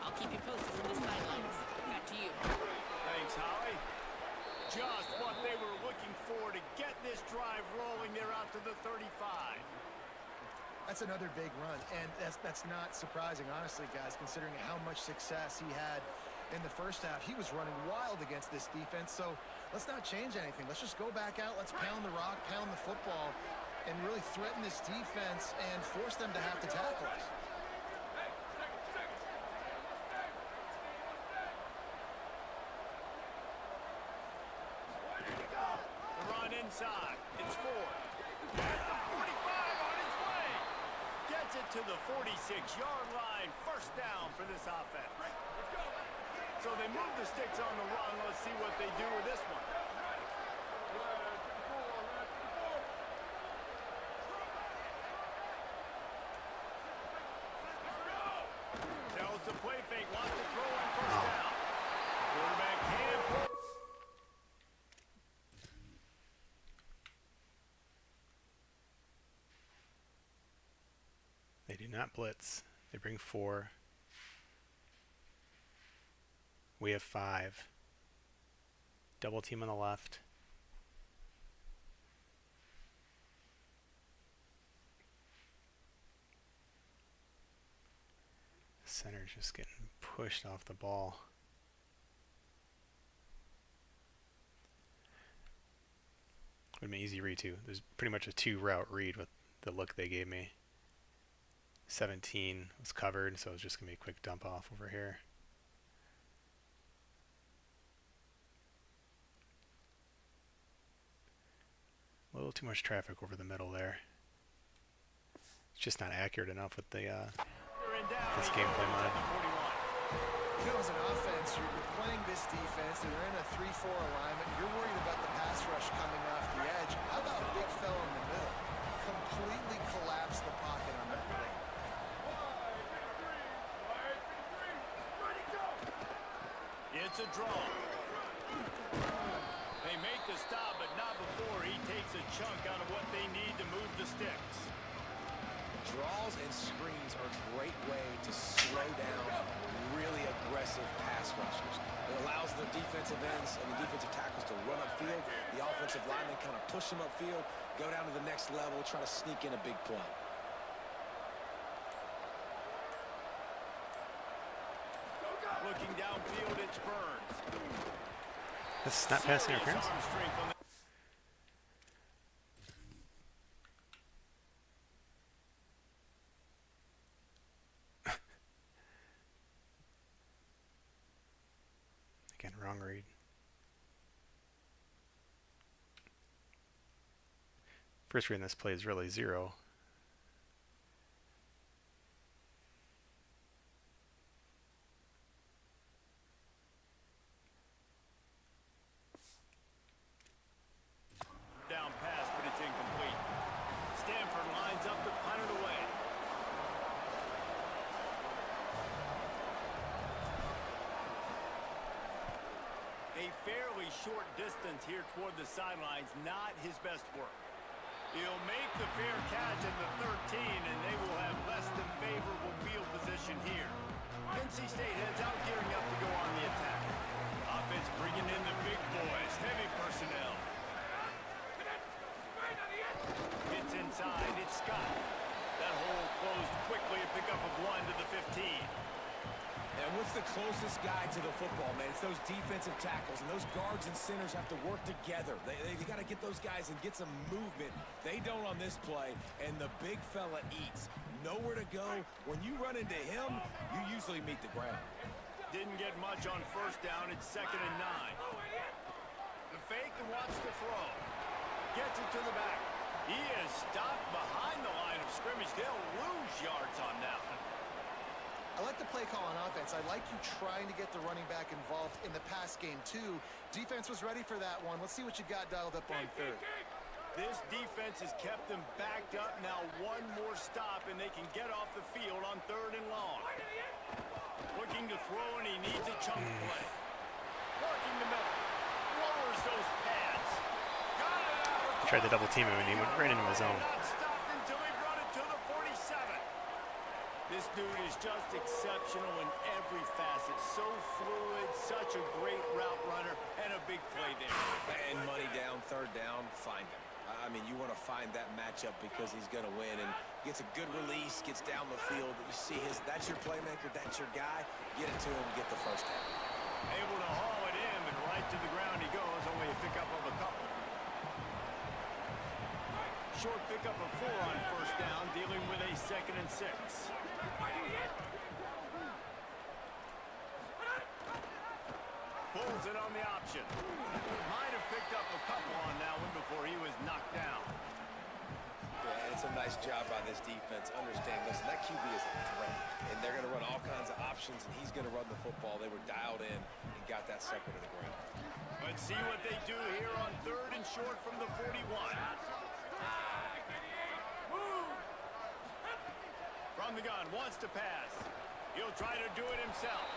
I'll keep you posted from the sidelines. Back to you. Thanks, Holly. Just what they were looking for to get this drive rolling. They're out to the 35. That's another big run, and that's not surprising, honestly, guys, considering how much success he had in the first half. He was running wild against this defense, so let's not change anything. Let's just go back out, let's pound the rock, pound the football, and really threaten this defense and force them to have to tackle us. The run inside. It's Ford. At the 45 on his way. Gets it to the 46-yard line. First down for this offense. So they move the sticks on the run. Let's see what they do with this one. Tells the play fake. Wants to throw on first down. Quarterback can't pull. They do not blitz. They bring 4. We have 5. Double team on the left. Center's just getting pushed off the ball. Would have been easy read too. There's pretty much a 2-route read with the look they gave me. 17 was covered, so it's just gonna be a quick dump off over here. A little too much traffic over the middle there. It's just not accurate enough with the this gameplay mod. You know, as an offense, you're playing this defense, and they're in a 3-4 alignment. You're worried about the pass rush coming off the edge. How about big fella in the middle? Completely collapse the pocket on that play. It's a draw. They make the stop, but not before he takes a chunk out of what they need to move the sticks. Draws and screens are a great way to slow down really aggressive pass rushers. It allows the defensive ends and the defensive tackles to run upfield. The offensive linemen kind of push them upfield, go down to the next level, try to sneak in a big play. Looking downfield, it's Burns. This is not pass interference. Arm strength on the wrong read. First read in this play is really 0. Down pass, but it's incomplete. Stanford lines up to punt it away. A fairly short distance here toward the sidelines, not his best work. He'll make the fair catch at the 13, and they will have less than favorable field position here. NC State heads out, gearing up to go on the attack. Offense bringing in the big boys, heavy personnel. It's inside, it's Scott. That hole closed quickly, a pickup of 1 to the 15. And what's the closest guy to the football, man? It's those defensive tackles, and those guards and centers have to work together. They got to get those guys and get some movement. They don't on this play, and the big fella eats. Nowhere to go. When you run into him, you usually meet the ground. Didn't get much on first down. It's 2nd and 9. The fake and wants to throw. Gets it to the back. He is stopped behind the line of scrimmage. They'll lose yards on that one. I like the play call on offense. I like you trying to get the running back involved in the pass game, too. Defense was ready for that one. Let's see what you got dialed up on third. This defense has kept them backed up. Now one more stop, and they can get off the field on 3rd and long. Looking to throw, and he needs a chunk play. Working the middle. Lowers those pads. Got it out. Tried to double team him, and he went right into his own. Not stopped until he brought it to the 47. This dude is just exceptional in every facet. So fluid, such a great route runner, and a big play there. And money down, 3rd down, find him. I mean, you want to find that matchup because he's going to win, and gets a good release, gets down the field. You see that's your playmaker, that's your guy. Get it to him, get the first down. Able to haul it in, and right to the ground he goes. Only a pickup of a couple. Short pickup of 4 on first down, dealing with a 2nd and 6. Pulls it on the option. Might have picked up a couple on that one before he was knocked down. Yeah, it's a nice job by this defense. Understand, listen, that QB is a threat, and they're going to run all kinds of options, and he's going to run the football. They were dialed in and got that sucker to the ground. Let's see what they do here on 3rd and short from the 41. From the gun, wants to pass. He'll try to do it himself.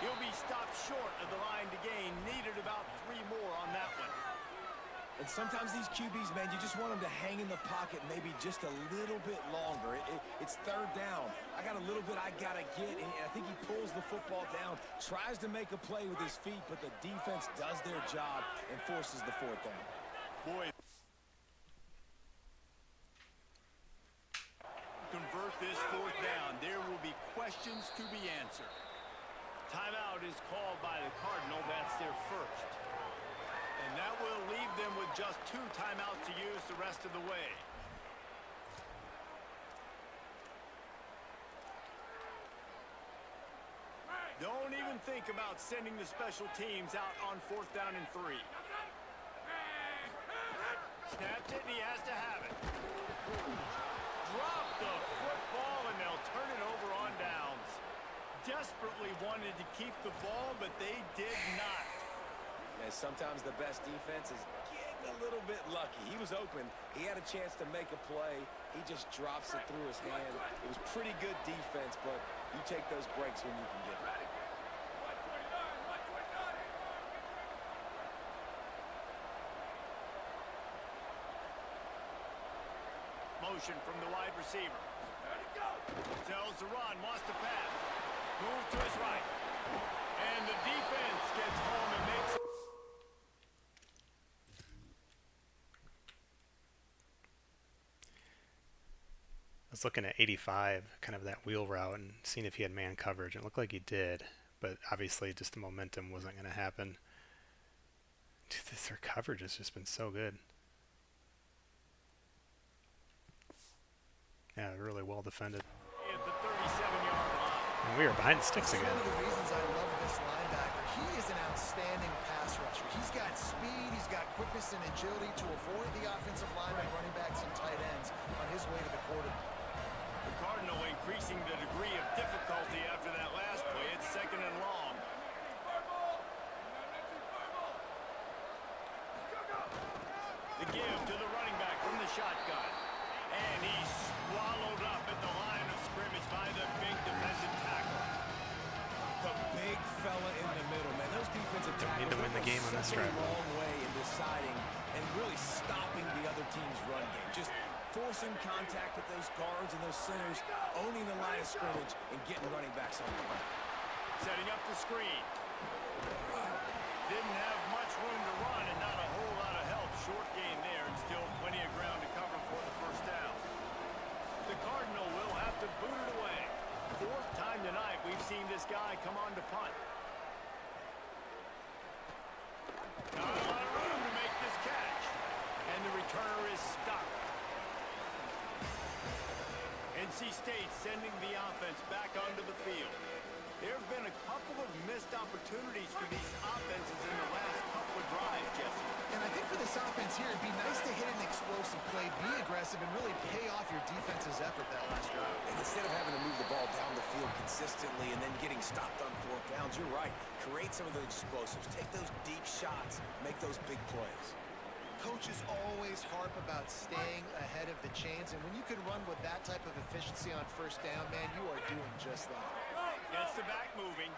He'll be stopped short of the line to gain. Needed about 3 more on that one. And sometimes these QBs, man, you just want them to hang in the pocket maybe just a little bit longer. It's 3rd down. I got a little bit I got to get, and I think he pulls the football down, tries to make a play with his feet, but the defense does their job and forces the 4th down. Boy. Convert this 4th down. There will be questions to be answered. Timeout is called by the Cardinal. That's their first. And that will leave them with just 2 timeouts to use the rest of the way. Don't even think about sending the special teams out on 4th down and 3. Snapped it, and he has to have it. Drop the football, and they'll turn it over on downs. Desperately wanted to keep the ball, but they did not. And sometimes the best defense is getting a little bit lucky. He was open. He had a chance to make a play. He just drops it through his hand. It was pretty good defense, but you take those breaks when you can get them. Motion from the wide receiver. Tells the run, wants to pass. Move to his right. And the defense gets home and makes it. I was looking at 85, kind of that wheel route, and seeing if he had man coverage. It looked like he did, but obviously just the momentum wasn't going to happen. Dude, their coverage has just been so good. Yeah, really well defended. At the 37-yard line. And we are behind the sticks again. One of the reasons I love this linebacker, he is an outstanding quickness and agility to avoid the offensive linemen, running backs, and tight ends on his way to the quarterback. The Cardinal increasing the degree of difficulty after that last play. It's 2nd and long. The give to the running back from the shotgun. And he's swallowed up at the line of scrimmage by the big defensive tackle. The big fella in the middle, man. Those defensive tackles need to win the game on this drive. a long way in deciding and really stopping the other team's run game. Just forcing contact with those guards and those centers, owning the line of scrimmage, and getting running backs on the run. Setting up the screen. Didn't have much room to run and not a whole lot of help. Short gain there and still plenty of ground to cover for the first down. The Cardinal will have to boot it away. 4th time tonight we've seen this guy come on to punt. Not a lot of room to make this catch. And the returner is stopped. NC State sending the offense back onto the field. There have been a couple of missed opportunities for these offenses in the last couple of drives, Jesse. And I think for this offense here, it'd be nice to hit an explosive play, be aggressive, and really pay off your defense's effort that last drive. And instead of having to move the ball down the field consistently and then getting stopped on 4th downs, you're right. Create some of those explosives. Take those deep shots. Make those big plays. Coaches always harp about staying ahead of the chains, and when you can run with that type of efficiency on 1st down, man, you are doing just that. Gets the back moving.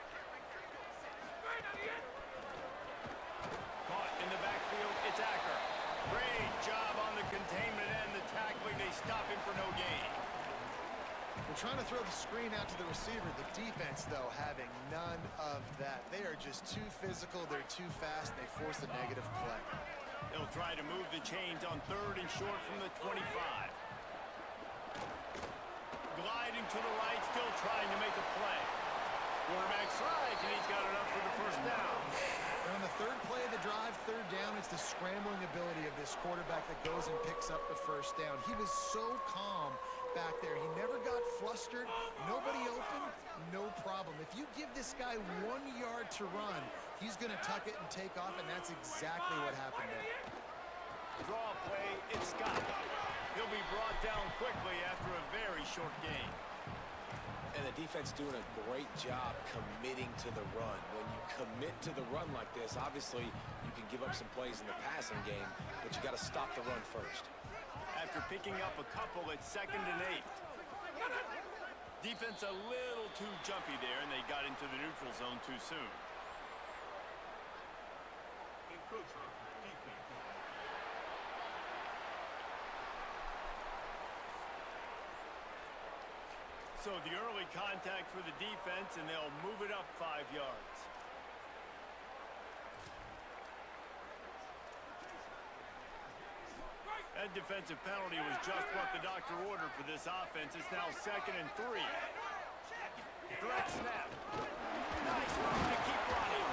Caught in the backfield, it's Acker. Great job on the containment and the tackling. They stop him for no gain. They're trying to throw the screen out to the receiver. The defense, though, having none of that. They are just too physical. They're too fast. They force a negative play. They'll try to move the chains on 3rd and short from the 25. Gliding to the right, still trying to make a play. Quarterback slides, and he's got it up for the first down. And on the 3rd play of the drive, 3rd down, it's the scrambling ability of this quarterback that goes and picks up the first down. He was so calm back there. He never got flustered. Nobody open, no problem. If you give this guy 1 yard to run, he's going to tuck it and take off, and that's exactly what happened there. Draw play, it's Scott. He'll be brought down quickly after a very short game. And the defense doing a great job committing to the run. When you commit to the run like this, obviously you can give up some plays in the passing game, but you got to stop the run first. After picking up a couple, it's 2nd and 8. Defense a little too jumpy there, and they got into the neutral zone too soon. So the early contact for the defense, and they'll move it up 5 yards. That defensive penalty was just what the doctor ordered for this offense. It's now 2nd and 3. Direct snap. Nice move to keep running.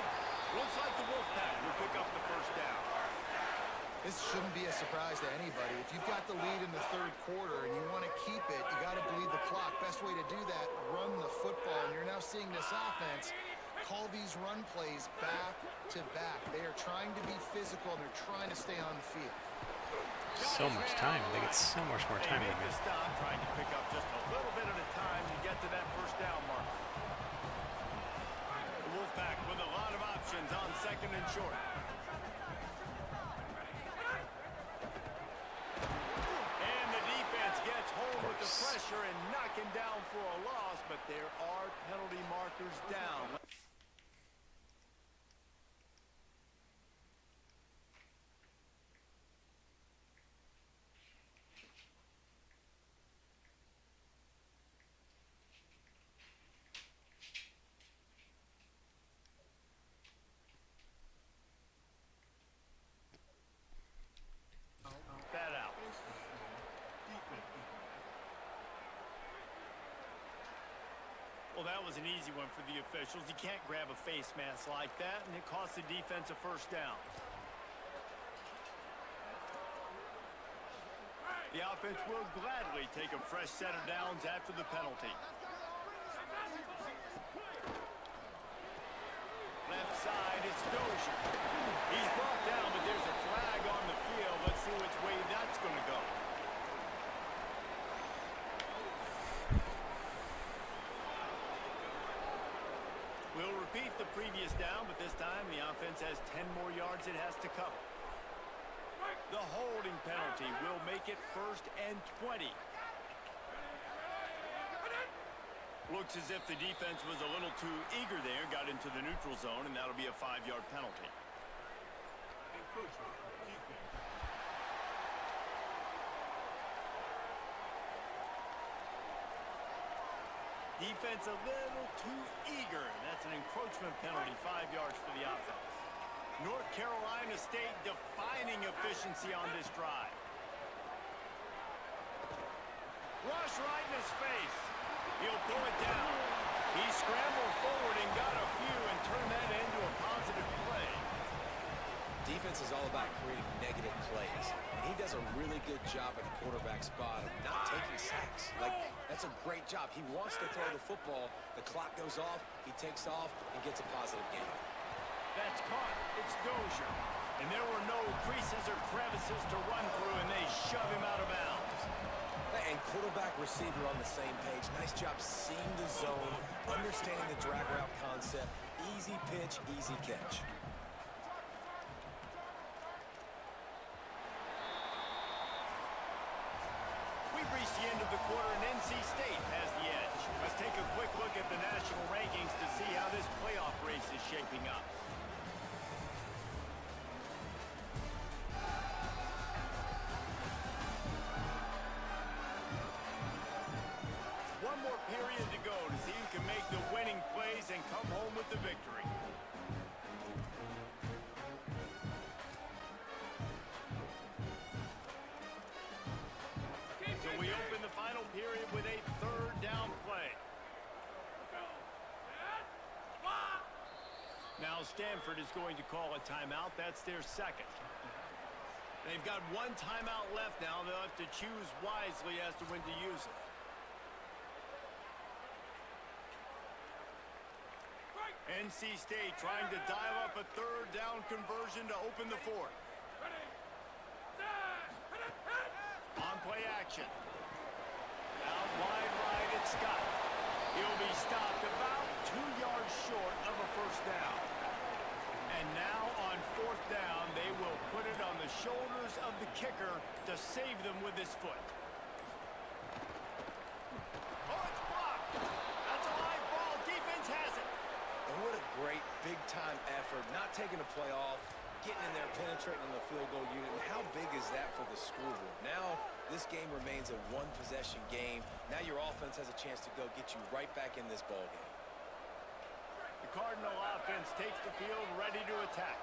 Looks like the Wolfpack will pick up the first down. This shouldn't be a surprise to anybody. If you've got the lead in the 3rd quarter and you want to keep it, you got to bleed the clock. Best way to do that, run the football. And you're now seeing this offense call these run plays back to back. They are trying to be physical, and they're trying to stay on the field. So much time. They get so much more time They than make me. the stop, trying to pick up just a little bit at a time to get to that first down mark. The Wolfpack with a lot of options on 2nd and short. And the defense gets home with the pressure and knocking down for a loss, but there are penalty markers down. That out. Well, that was an easy one for the officials. You can't grab a face mask like that, and it cost the defense a first down. The offense will gladly take a fresh set of downs after the penalty. Left side, it's Dozier. He's brought down, but there's a flag the previous down, but this time the offense has 10 more yards it has to cover. The holding penalty will make it 1st and 20. Looks as if the defense was a little too eager there, got into the neutral zone, and that'll be a 5-yard penalty. Defense a little too eager. That's an encroachment penalty, 5 yards for the offense. North Carolina State defining efficiency on this drive. Rush right in his face. He'll pull it down. He scrambled forward and got a few and turned that into a positive play. Defense is all about creating negative plays, and he does a really good job at the quarterback spot of not taking sacks. Like, that's a great job. He wants to throw the football. The clock goes off. He takes off and gets a positive gain. That's caught. It's Dozier. And there were no creases or crevices to run through, and they shove him out of bounds. And quarterback receiver on the same page. Nice job seeing the zone, understanding the drag route concept. Easy pitch, easy catch. We've reached the end of the quarter, and NC State has the edge. Let's take a quick look at the national rankings to see how this playoff race is shaping up. One more period to go to see who can make the winning plays and come home with the victory. So we open the final period with a 3rd down play. Now Stanford is going to call a timeout. That's their 2nd. They've got 1 timeout left now. They'll have to choose wisely as to when to use it. NC State trying to dial up a 3rd down conversion to open the 4th. On play action. Out wide right, it's Scott. He'll be stopped about 2 yards short of a 1st down. And now on 4th down, they will put it on the shoulders of the kicker to save them with his foot. Oh, it's blocked. That's a live ball. Defense has it. And what a great big-time effort, not taking a play off, getting in there, penetrating on the field goal unit. And how big is that for the scoreboard? Now this game remains a 1-possession game. Now your offense has a chance to go get you right back in this ball game. The Cardinal offense takes the field ready to attack.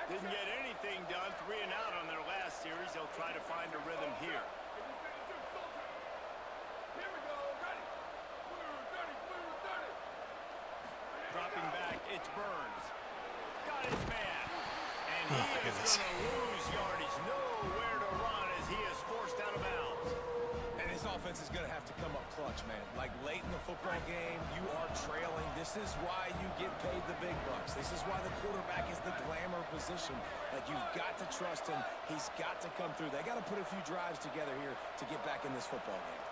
Didn't get anything done, 3 and out on their last series. They'll try to find a rhythm here. Dropping back, it's Burns. Got his man. And he is going to lose yardage. Nowhere to run as he is forced out of bounds. And his offense is going to have to come up clutch, man. Like late in the football game, you are trailing. This is why you get paid the big bucks. This is why the quarterback is the glamour position. Like, you've got to trust him. He's got to come through. They got to put a few drives together here to get back in this football game.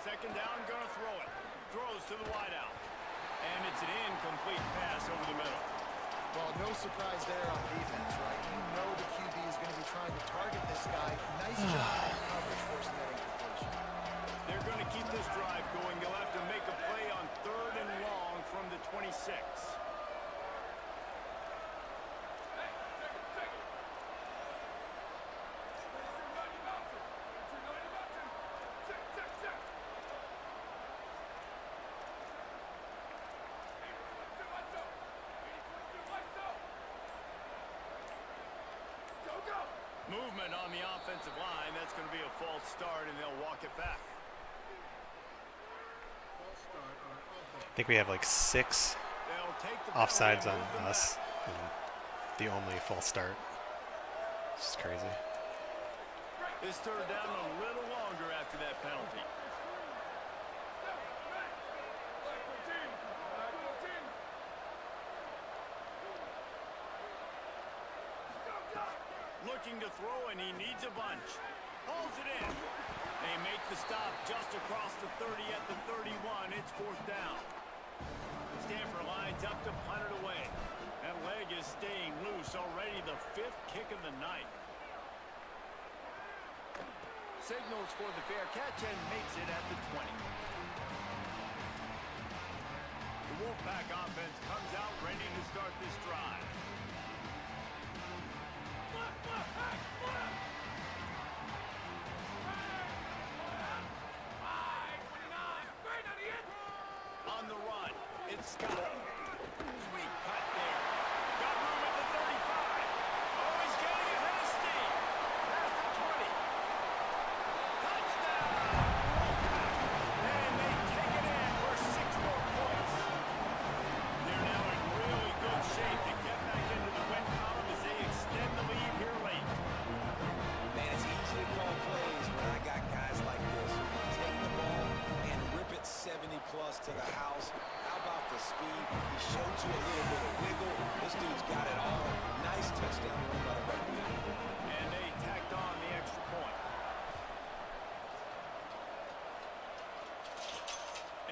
Second down, going to throw it. Throws to the wideout. And it's an incomplete pass over the middle. Well, no surprise there on defense, right? You know the QB is going to be trying to target this guy. Nice job in coverage forcing that incompletion. They're going to keep this drive going. They'll have to make a play on 3rd and long from the 26. Movement on the offensive line. That's going to be a false start, and they'll walk it back. I think we have like 6 They'll take the offsides penalty on and move them us. back. And the only false start. It's just crazy. This 3rd down a little longer after that penalty. Looking to throw, and he needs a bunch. Pulls it in. They make the stop just across the 30 at the 31. It's 4th down. Stanford lines up to punt it away. That leg is staying loose. Already the 5th kick of the night. Signals for the fair catch and makes it at the 20. The Wolfpack offense comes out ready to start this drive. On the run, it's Scott. Sweet cut there. Got room at the 35. Oh, he's getting ahead of steam. Past the 20. Touchdown! And they take it in for 6 more points. They're now in really good shape to get back into the win column as they extend the lead here late. Man, it's easy to call plays when I got guys like this who can take the ball and rip it 70-plus to the house. How about the speed? He showed you a little bit of wiggle. This dude's got it all. Nice touchdown run by the running back. And they tacked on the extra point.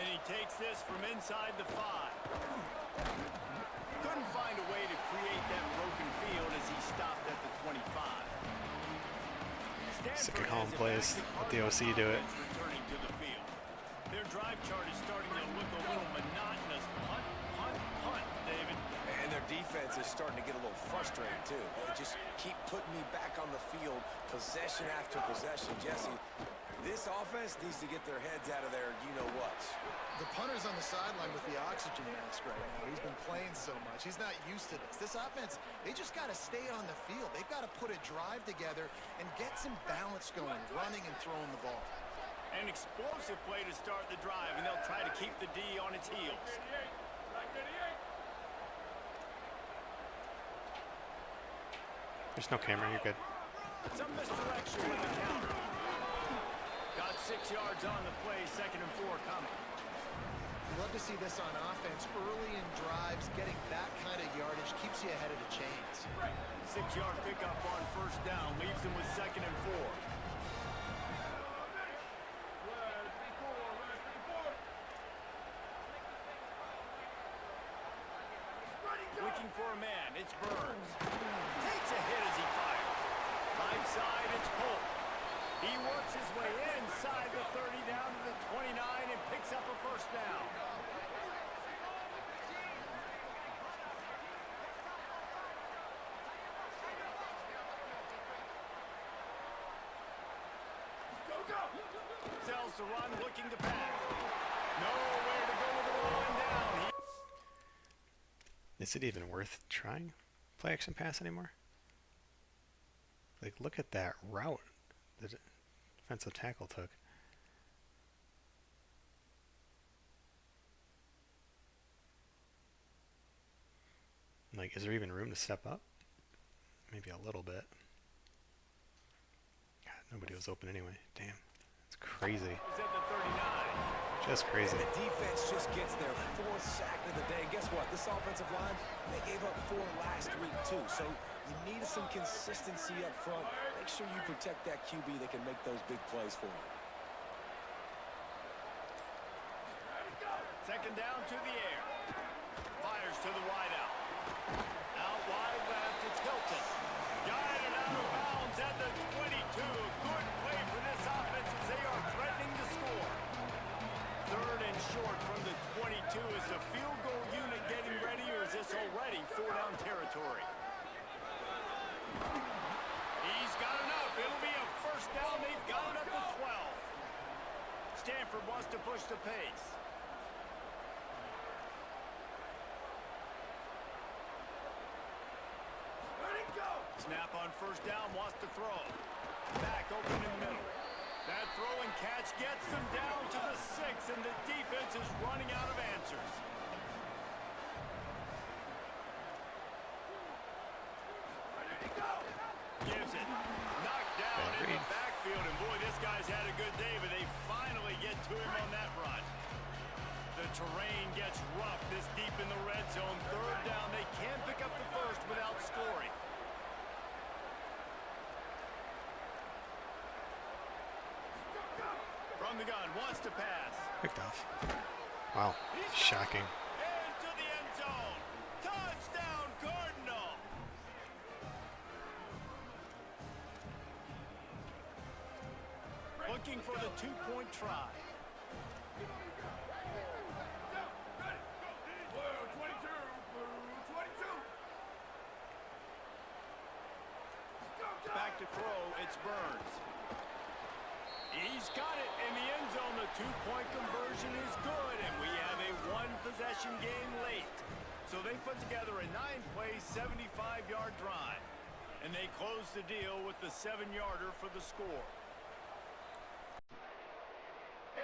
And he takes this from inside the 5. Couldn't find a way to create that broken field as he stopped at the 25. Sick of calling plays. Let the OC do it. Returning to the field. Their drive chart is starting to look a little monotonous. Punt, punt, punt, David. And their defense is starting to get a little frustrated, too. They just keep putting me back on the field, possession after possession. Jesse, this offense needs to get their heads out of their you-know-what. The punter's on the sideline with the oxygen mask right now. He's been playing so much. He's not used to this. This offense, they just got to stay on the field. They've got to put a drive together and get some balance going, running and throwing the ball. An explosive play to start the drive, and they'll try to keep the D on its heels. There's no camera, you're good. Some misdirection with the counter. Got 6 yards on the play, 2nd and 4 coming. Love to see this on offense. Early in drives, getting that kind of yardage keeps you ahead of the chains. 6-yard pickup on 1st down, leaves them with 2nd and 4. Looking for a man, it's Burns. Takes a hit as he fires. Right side, it's Polk. He works his way inside the 30 down to the 29 and picks up a 1st down. Sells the run, looking to pass. Nowhere to go with the ball and down. Is it even worth trying play action pass anymore? Like, look at that route the defensive tackle took. Like, is there even room to step up? Maybe a little bit. God, nobody was open anyway. Damn. It's crazy. He's at the 39. Just crazy. And the defense just gets their 4th sack of the day. Guess what? This offensive line, they gave up 4 last week, too. So you need some consistency up front. Make sure you protect that QB that can make those big plays for you. 2nd down to the air. Fires to the wideout. Out wide left, it's Hilton. Guided out of bounds at the 22. Good play for this offense as they are threatening to score. 3rd and short from the 22. Is the field goal unit getting ready, or is this already 4-down territory? He's got enough. It'll be a 1st down. They've got it up to 12. Stanford wants to push the pace. Snap on 1st down, wants to throw. Back open in the middle. That throw and catch gets them down to the 6, and the defense is running out of answers. Gives it. Knocked down in the backfield, and boy, this guy's had a good day, but they finally get to him on that run. The terrain gets rough this deep in the red zone. 3rd down, they can't pick up the 1st without scoring. to pass. Picked off. Wow. Shocking. Into the end zone. Touchdown, Cardinal. Looking for the two-point try. Back to throw, it's Burns. He's got it in the end zone. The two-point conversion is good, and we have a one-possession game late. So they put together a 9-play, 75-yard drive, and they close the deal with the 7-yarder for the score.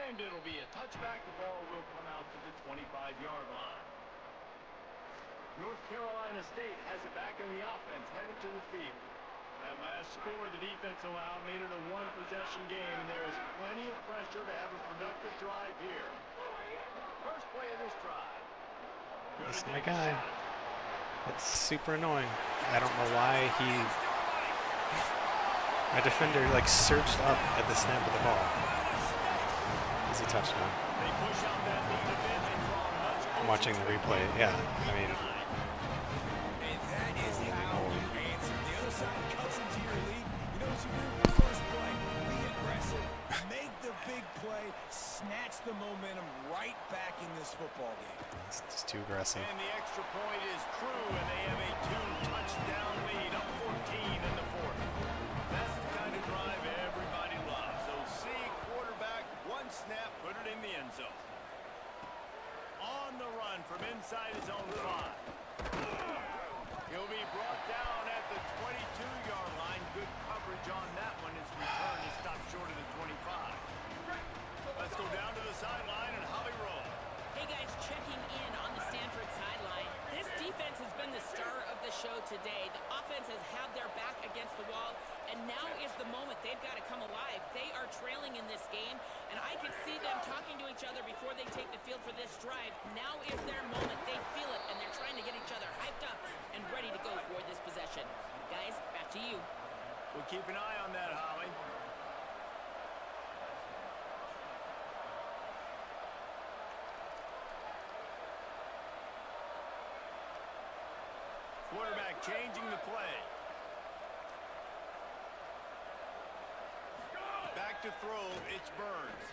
And it'll be a touchback. The ball will come out to the 25-yard line. North Carolina State has it back in the offense, headed to the field. That last score the defense allowed made it a one-possession game, and there is plenty of pressure to have a productive drive here. First play of this drive. That's my guy. That's super annoying. I don't know why my defender like surged up at the snap of the ball. Easy touchdown. They push out that lead a bit and draw much I'm watching the replay. Yeah, I mean, And that is how you answer. The other side cuts into your lead. You know what you do? First play, be aggressive, make the big play, snatch the momentum right back in this football game. it's just too aggressive. And the extra point is true, and they have a 2-touchdown lead, up 14 in the fourth. That's the kind of drive everybody loves. So see quarterback, one snap, put it in the end zone. On the run from inside his own 5. He'll be brought down at the 22-yard line. Good coverage on that one. His return is stopped short of the 25. Let's go down to the sideline and Holly roll. Hey guys, checking in on the Stanford sideline. This defense has been the star of the show today. The offense has had their back against the wall, and now is the moment they've got to come alive. They are trailing in this game, and I can see them talking to each other before they take the field for this drive. Now is their moment. They feel it, and they're trying to get each other hyped up and ready to go for this possession. Guys, back to you. We'll keep an eye on that, Holly. Quarterback changing the play. Back to throw, it's Burns.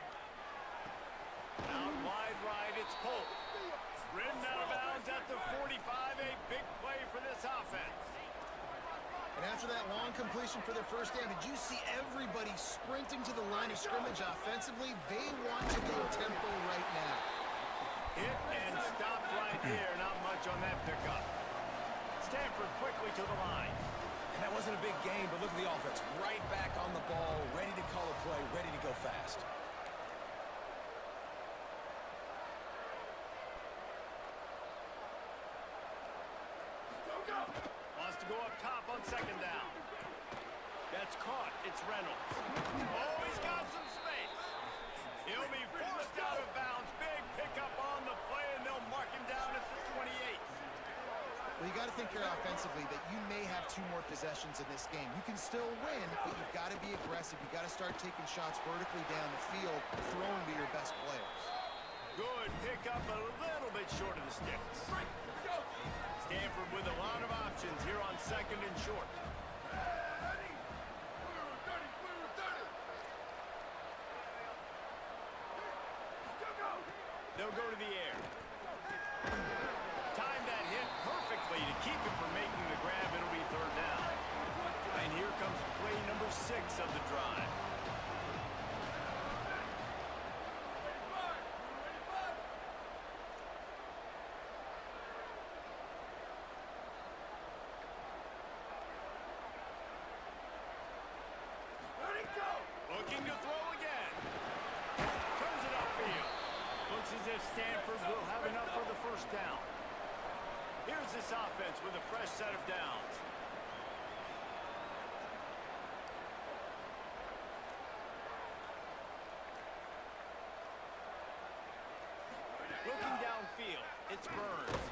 Out wide right, it's Polk. Ridden out of bounds at the 45, a big play for this offense. And after that long completion for their first down, did you see everybody sprinting to the line of scrimmage offensively? They want to go tempo right now. Hit and stopped right there. Not much on that pickup. Stanford quickly to the line. And that wasn't a big game, but look at the offense. Right back on the ball, ready to call a play, ready to go fast. Wants to go up top on second down. That's caught. It's Reynolds. Oh, he's got some space. He'll be forced out of bounds. Big pickup on the play, and they'll mark him down at the 28. Well, you got to think here offensively that you may have 2 more possessions in this game. You can still win, but you've got to be aggressive. You've got to start taking shots vertically down the field, throwing to your best players. Good pickup, a little bit short of the sticks. Stanford with a lot of options here on second and short. They'll go to the air. Time that hit perfectly to keep him from making the grab. It'll be third down. And here comes play number 6 of the drive. Looking to throw again. Turns it upfield. Looks as if Stanford will have enough for the first down. Here's this offense with a fresh set of downs. Looking downfield, it's Burns.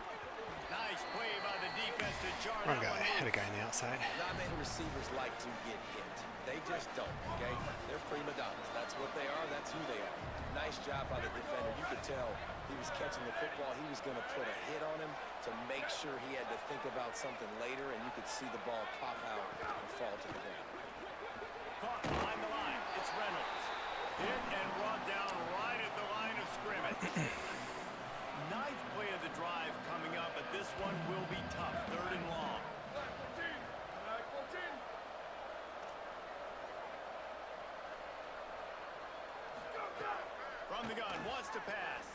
Nice play by the defense to jar Wrong guy. Had a guy on the outside. Not many receivers like to get hit. They just don't, okay? They're prima donnas. That's what they are. That's who they are. Nice job by the defender. You could tell he was catching the football. He was going to put a hit on him to make sure he had to think about something later, and you could see the ball pop out and fall to the ground. Caught behind the line. It's Reynolds. Hit and brought down right at the line of scrimmage. Ninth play of the drive coming up, but this one will be tough. 3rd and long. From the gun, wants to pass.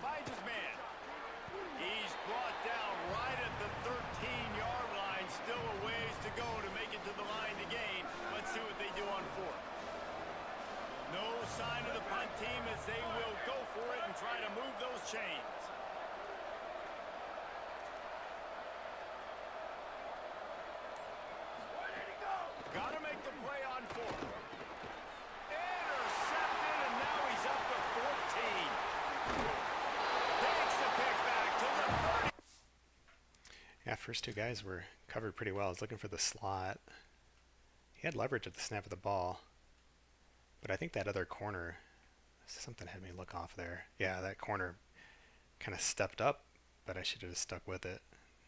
Finds his man. He's brought down right at the 13-yard line. Still a ways to go to make it to the line to gain. Let's see what they do on 4th. No sign of the punt team as they will go for it and try to move those chains. Got to make the play on 4th. Intercepted, and now he's up to 14. Takes the pick back to the 30. Yeah, first two guys were covered pretty well. I was looking for the slot. He had leverage at the snap of the ball. But I think that other corner, something had me look off there. Yeah, that corner kind of stepped up, but I should have stuck with it.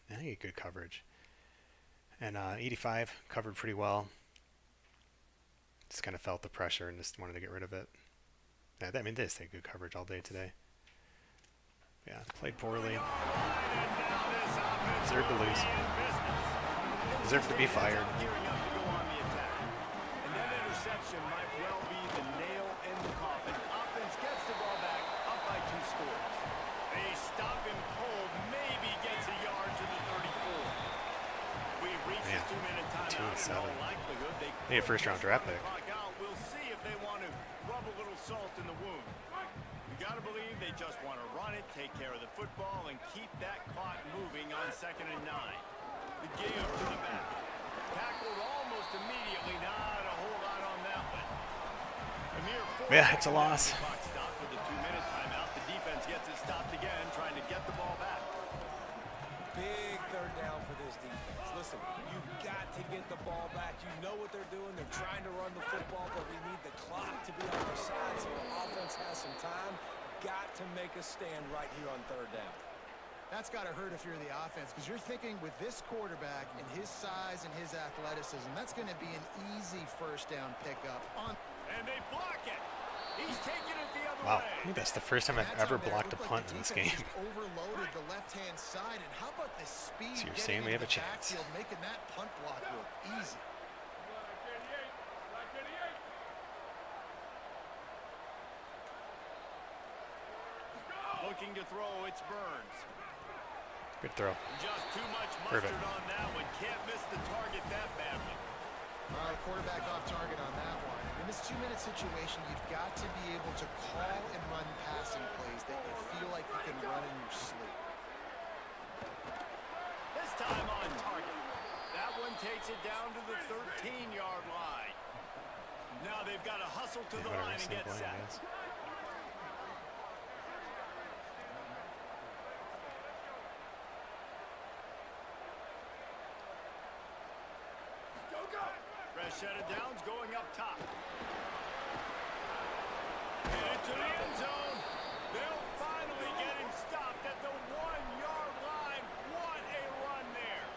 I think he had good coverage. And 85 covered pretty well. Just kind of felt the pressure and just wanted to get rid of it. Yeah, I mean, they just had good coverage all day today. Yeah, played poorly. Deserved to lose. Deserved to be fired. And that interception might well be the nail in the coffin. Offense gets the ball back, up by 2 scores. They stop him cold, maybe gets a yard to the 34. We've reached the 2-minute timeout. In all likelihood, they need a first-round draft pick. We'll see if they want to rub a little salt in the wound. You got to believe they just want to run it, take care of the football, and keep that clock moving on 2nd and 9. The give to the back. Tackled almost immediately. Not a whole lot on that one. Yeah, it's a loss. Clock stopped with the 2-minute timeout. The defense gets it stopped again, trying to get the ball back. Big 3rd down for this defense. Listen, you've got to get the ball back. You know what they're doing. They're trying to run the football, but we need the clock to be on our side so the offense has some time. Got to make a stand right here on 3rd down. That's got to hurt if you're the offense, because you're thinking with this quarterback and his size and his athleticism, that's going to be an easy first down pickup. And they block it. He's taking it the other Wow, way. I think that's the first time I've ever blocked a punt in this game. Overloaded the left-hand side, and how about the speed? So you're saying we have a chance? Backfield, making that punt block look easy. Looking to throw, it's Burns. Good throw. Just too much Perfect. mustard on that one. Can't miss the target that badly. All right, quarterback off target on that one. In this 2-minute situation, you've got to be able to call and run passing plays that you feel like you can run in your sleep. This time on target. That one takes it down to the 13-yard line. Now they've got to hustle to the line and get set. Set of downs going up top. And into the end zone. They'll finally get him stopped at the 1-yard line. What a run there.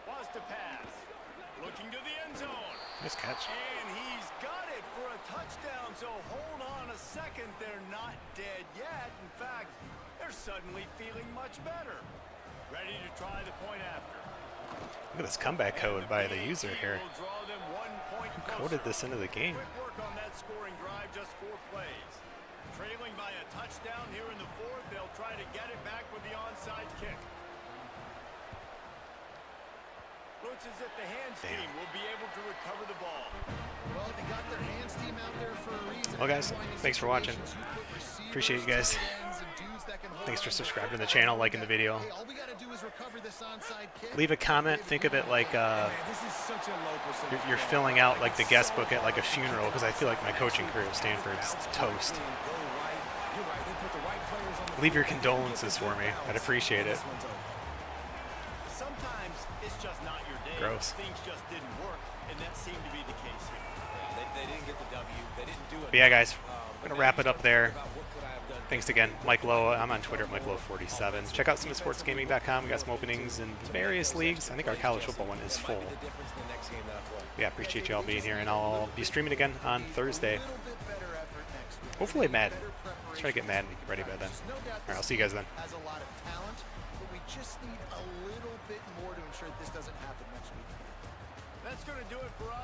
Wants to pass. Looking to the end zone. Nice catch. And he's got it for a touchdown. So hold on a second. They're not dead yet. In fact, they're suddenly feeling much better. Ready to try the point after. Look at this comeback code by the user here. Who coded this into the game? Quick work on that scoring drive, just 4 plays. Trailing by a touchdown here in the 4th, they'll try to get it back with the onside kick. Looks as if the hands team will be able to recover the ball. Well, they got their hands team out there for a reason. Well, guys, thanks for watching. Appreciate you guys. Thanks for subscribing to the channel, liking the video. Leave a comment. Think of it like you're filling out like the guest book at like a funeral, because I feel like my coaching career at Stanford's toast. You're right. They put the right players on the Leave your field. condolences for me. I'd appreciate it. This one's over. Sometimes it's just not your day. Gross. Things just didn't work, and that seemed to be the case here. They didn't get the W. They didn't do it. But yeah, guys, I'm But gonna now wrap you it up start there. thinking about what could I have done Thanks differently. again, Mike Lowe. I'm on Twitter, MikeLowe47. Check out SummitSportsGaming.com. We got some openings in various leagues. I think our college football one is full. Might be the difference in the next game that I play. Yeah, appreciate you all being here, and I'll be streaming again on Thursday. A little bit better effort next week. Hopefully Madden. Better Let's try to get Madden ready by then. There's no doubt All right, I'll this see you guys then. has a lot of talent, but we just need a little bit more to ensure that this doesn't happen next week. That's going to do it for us.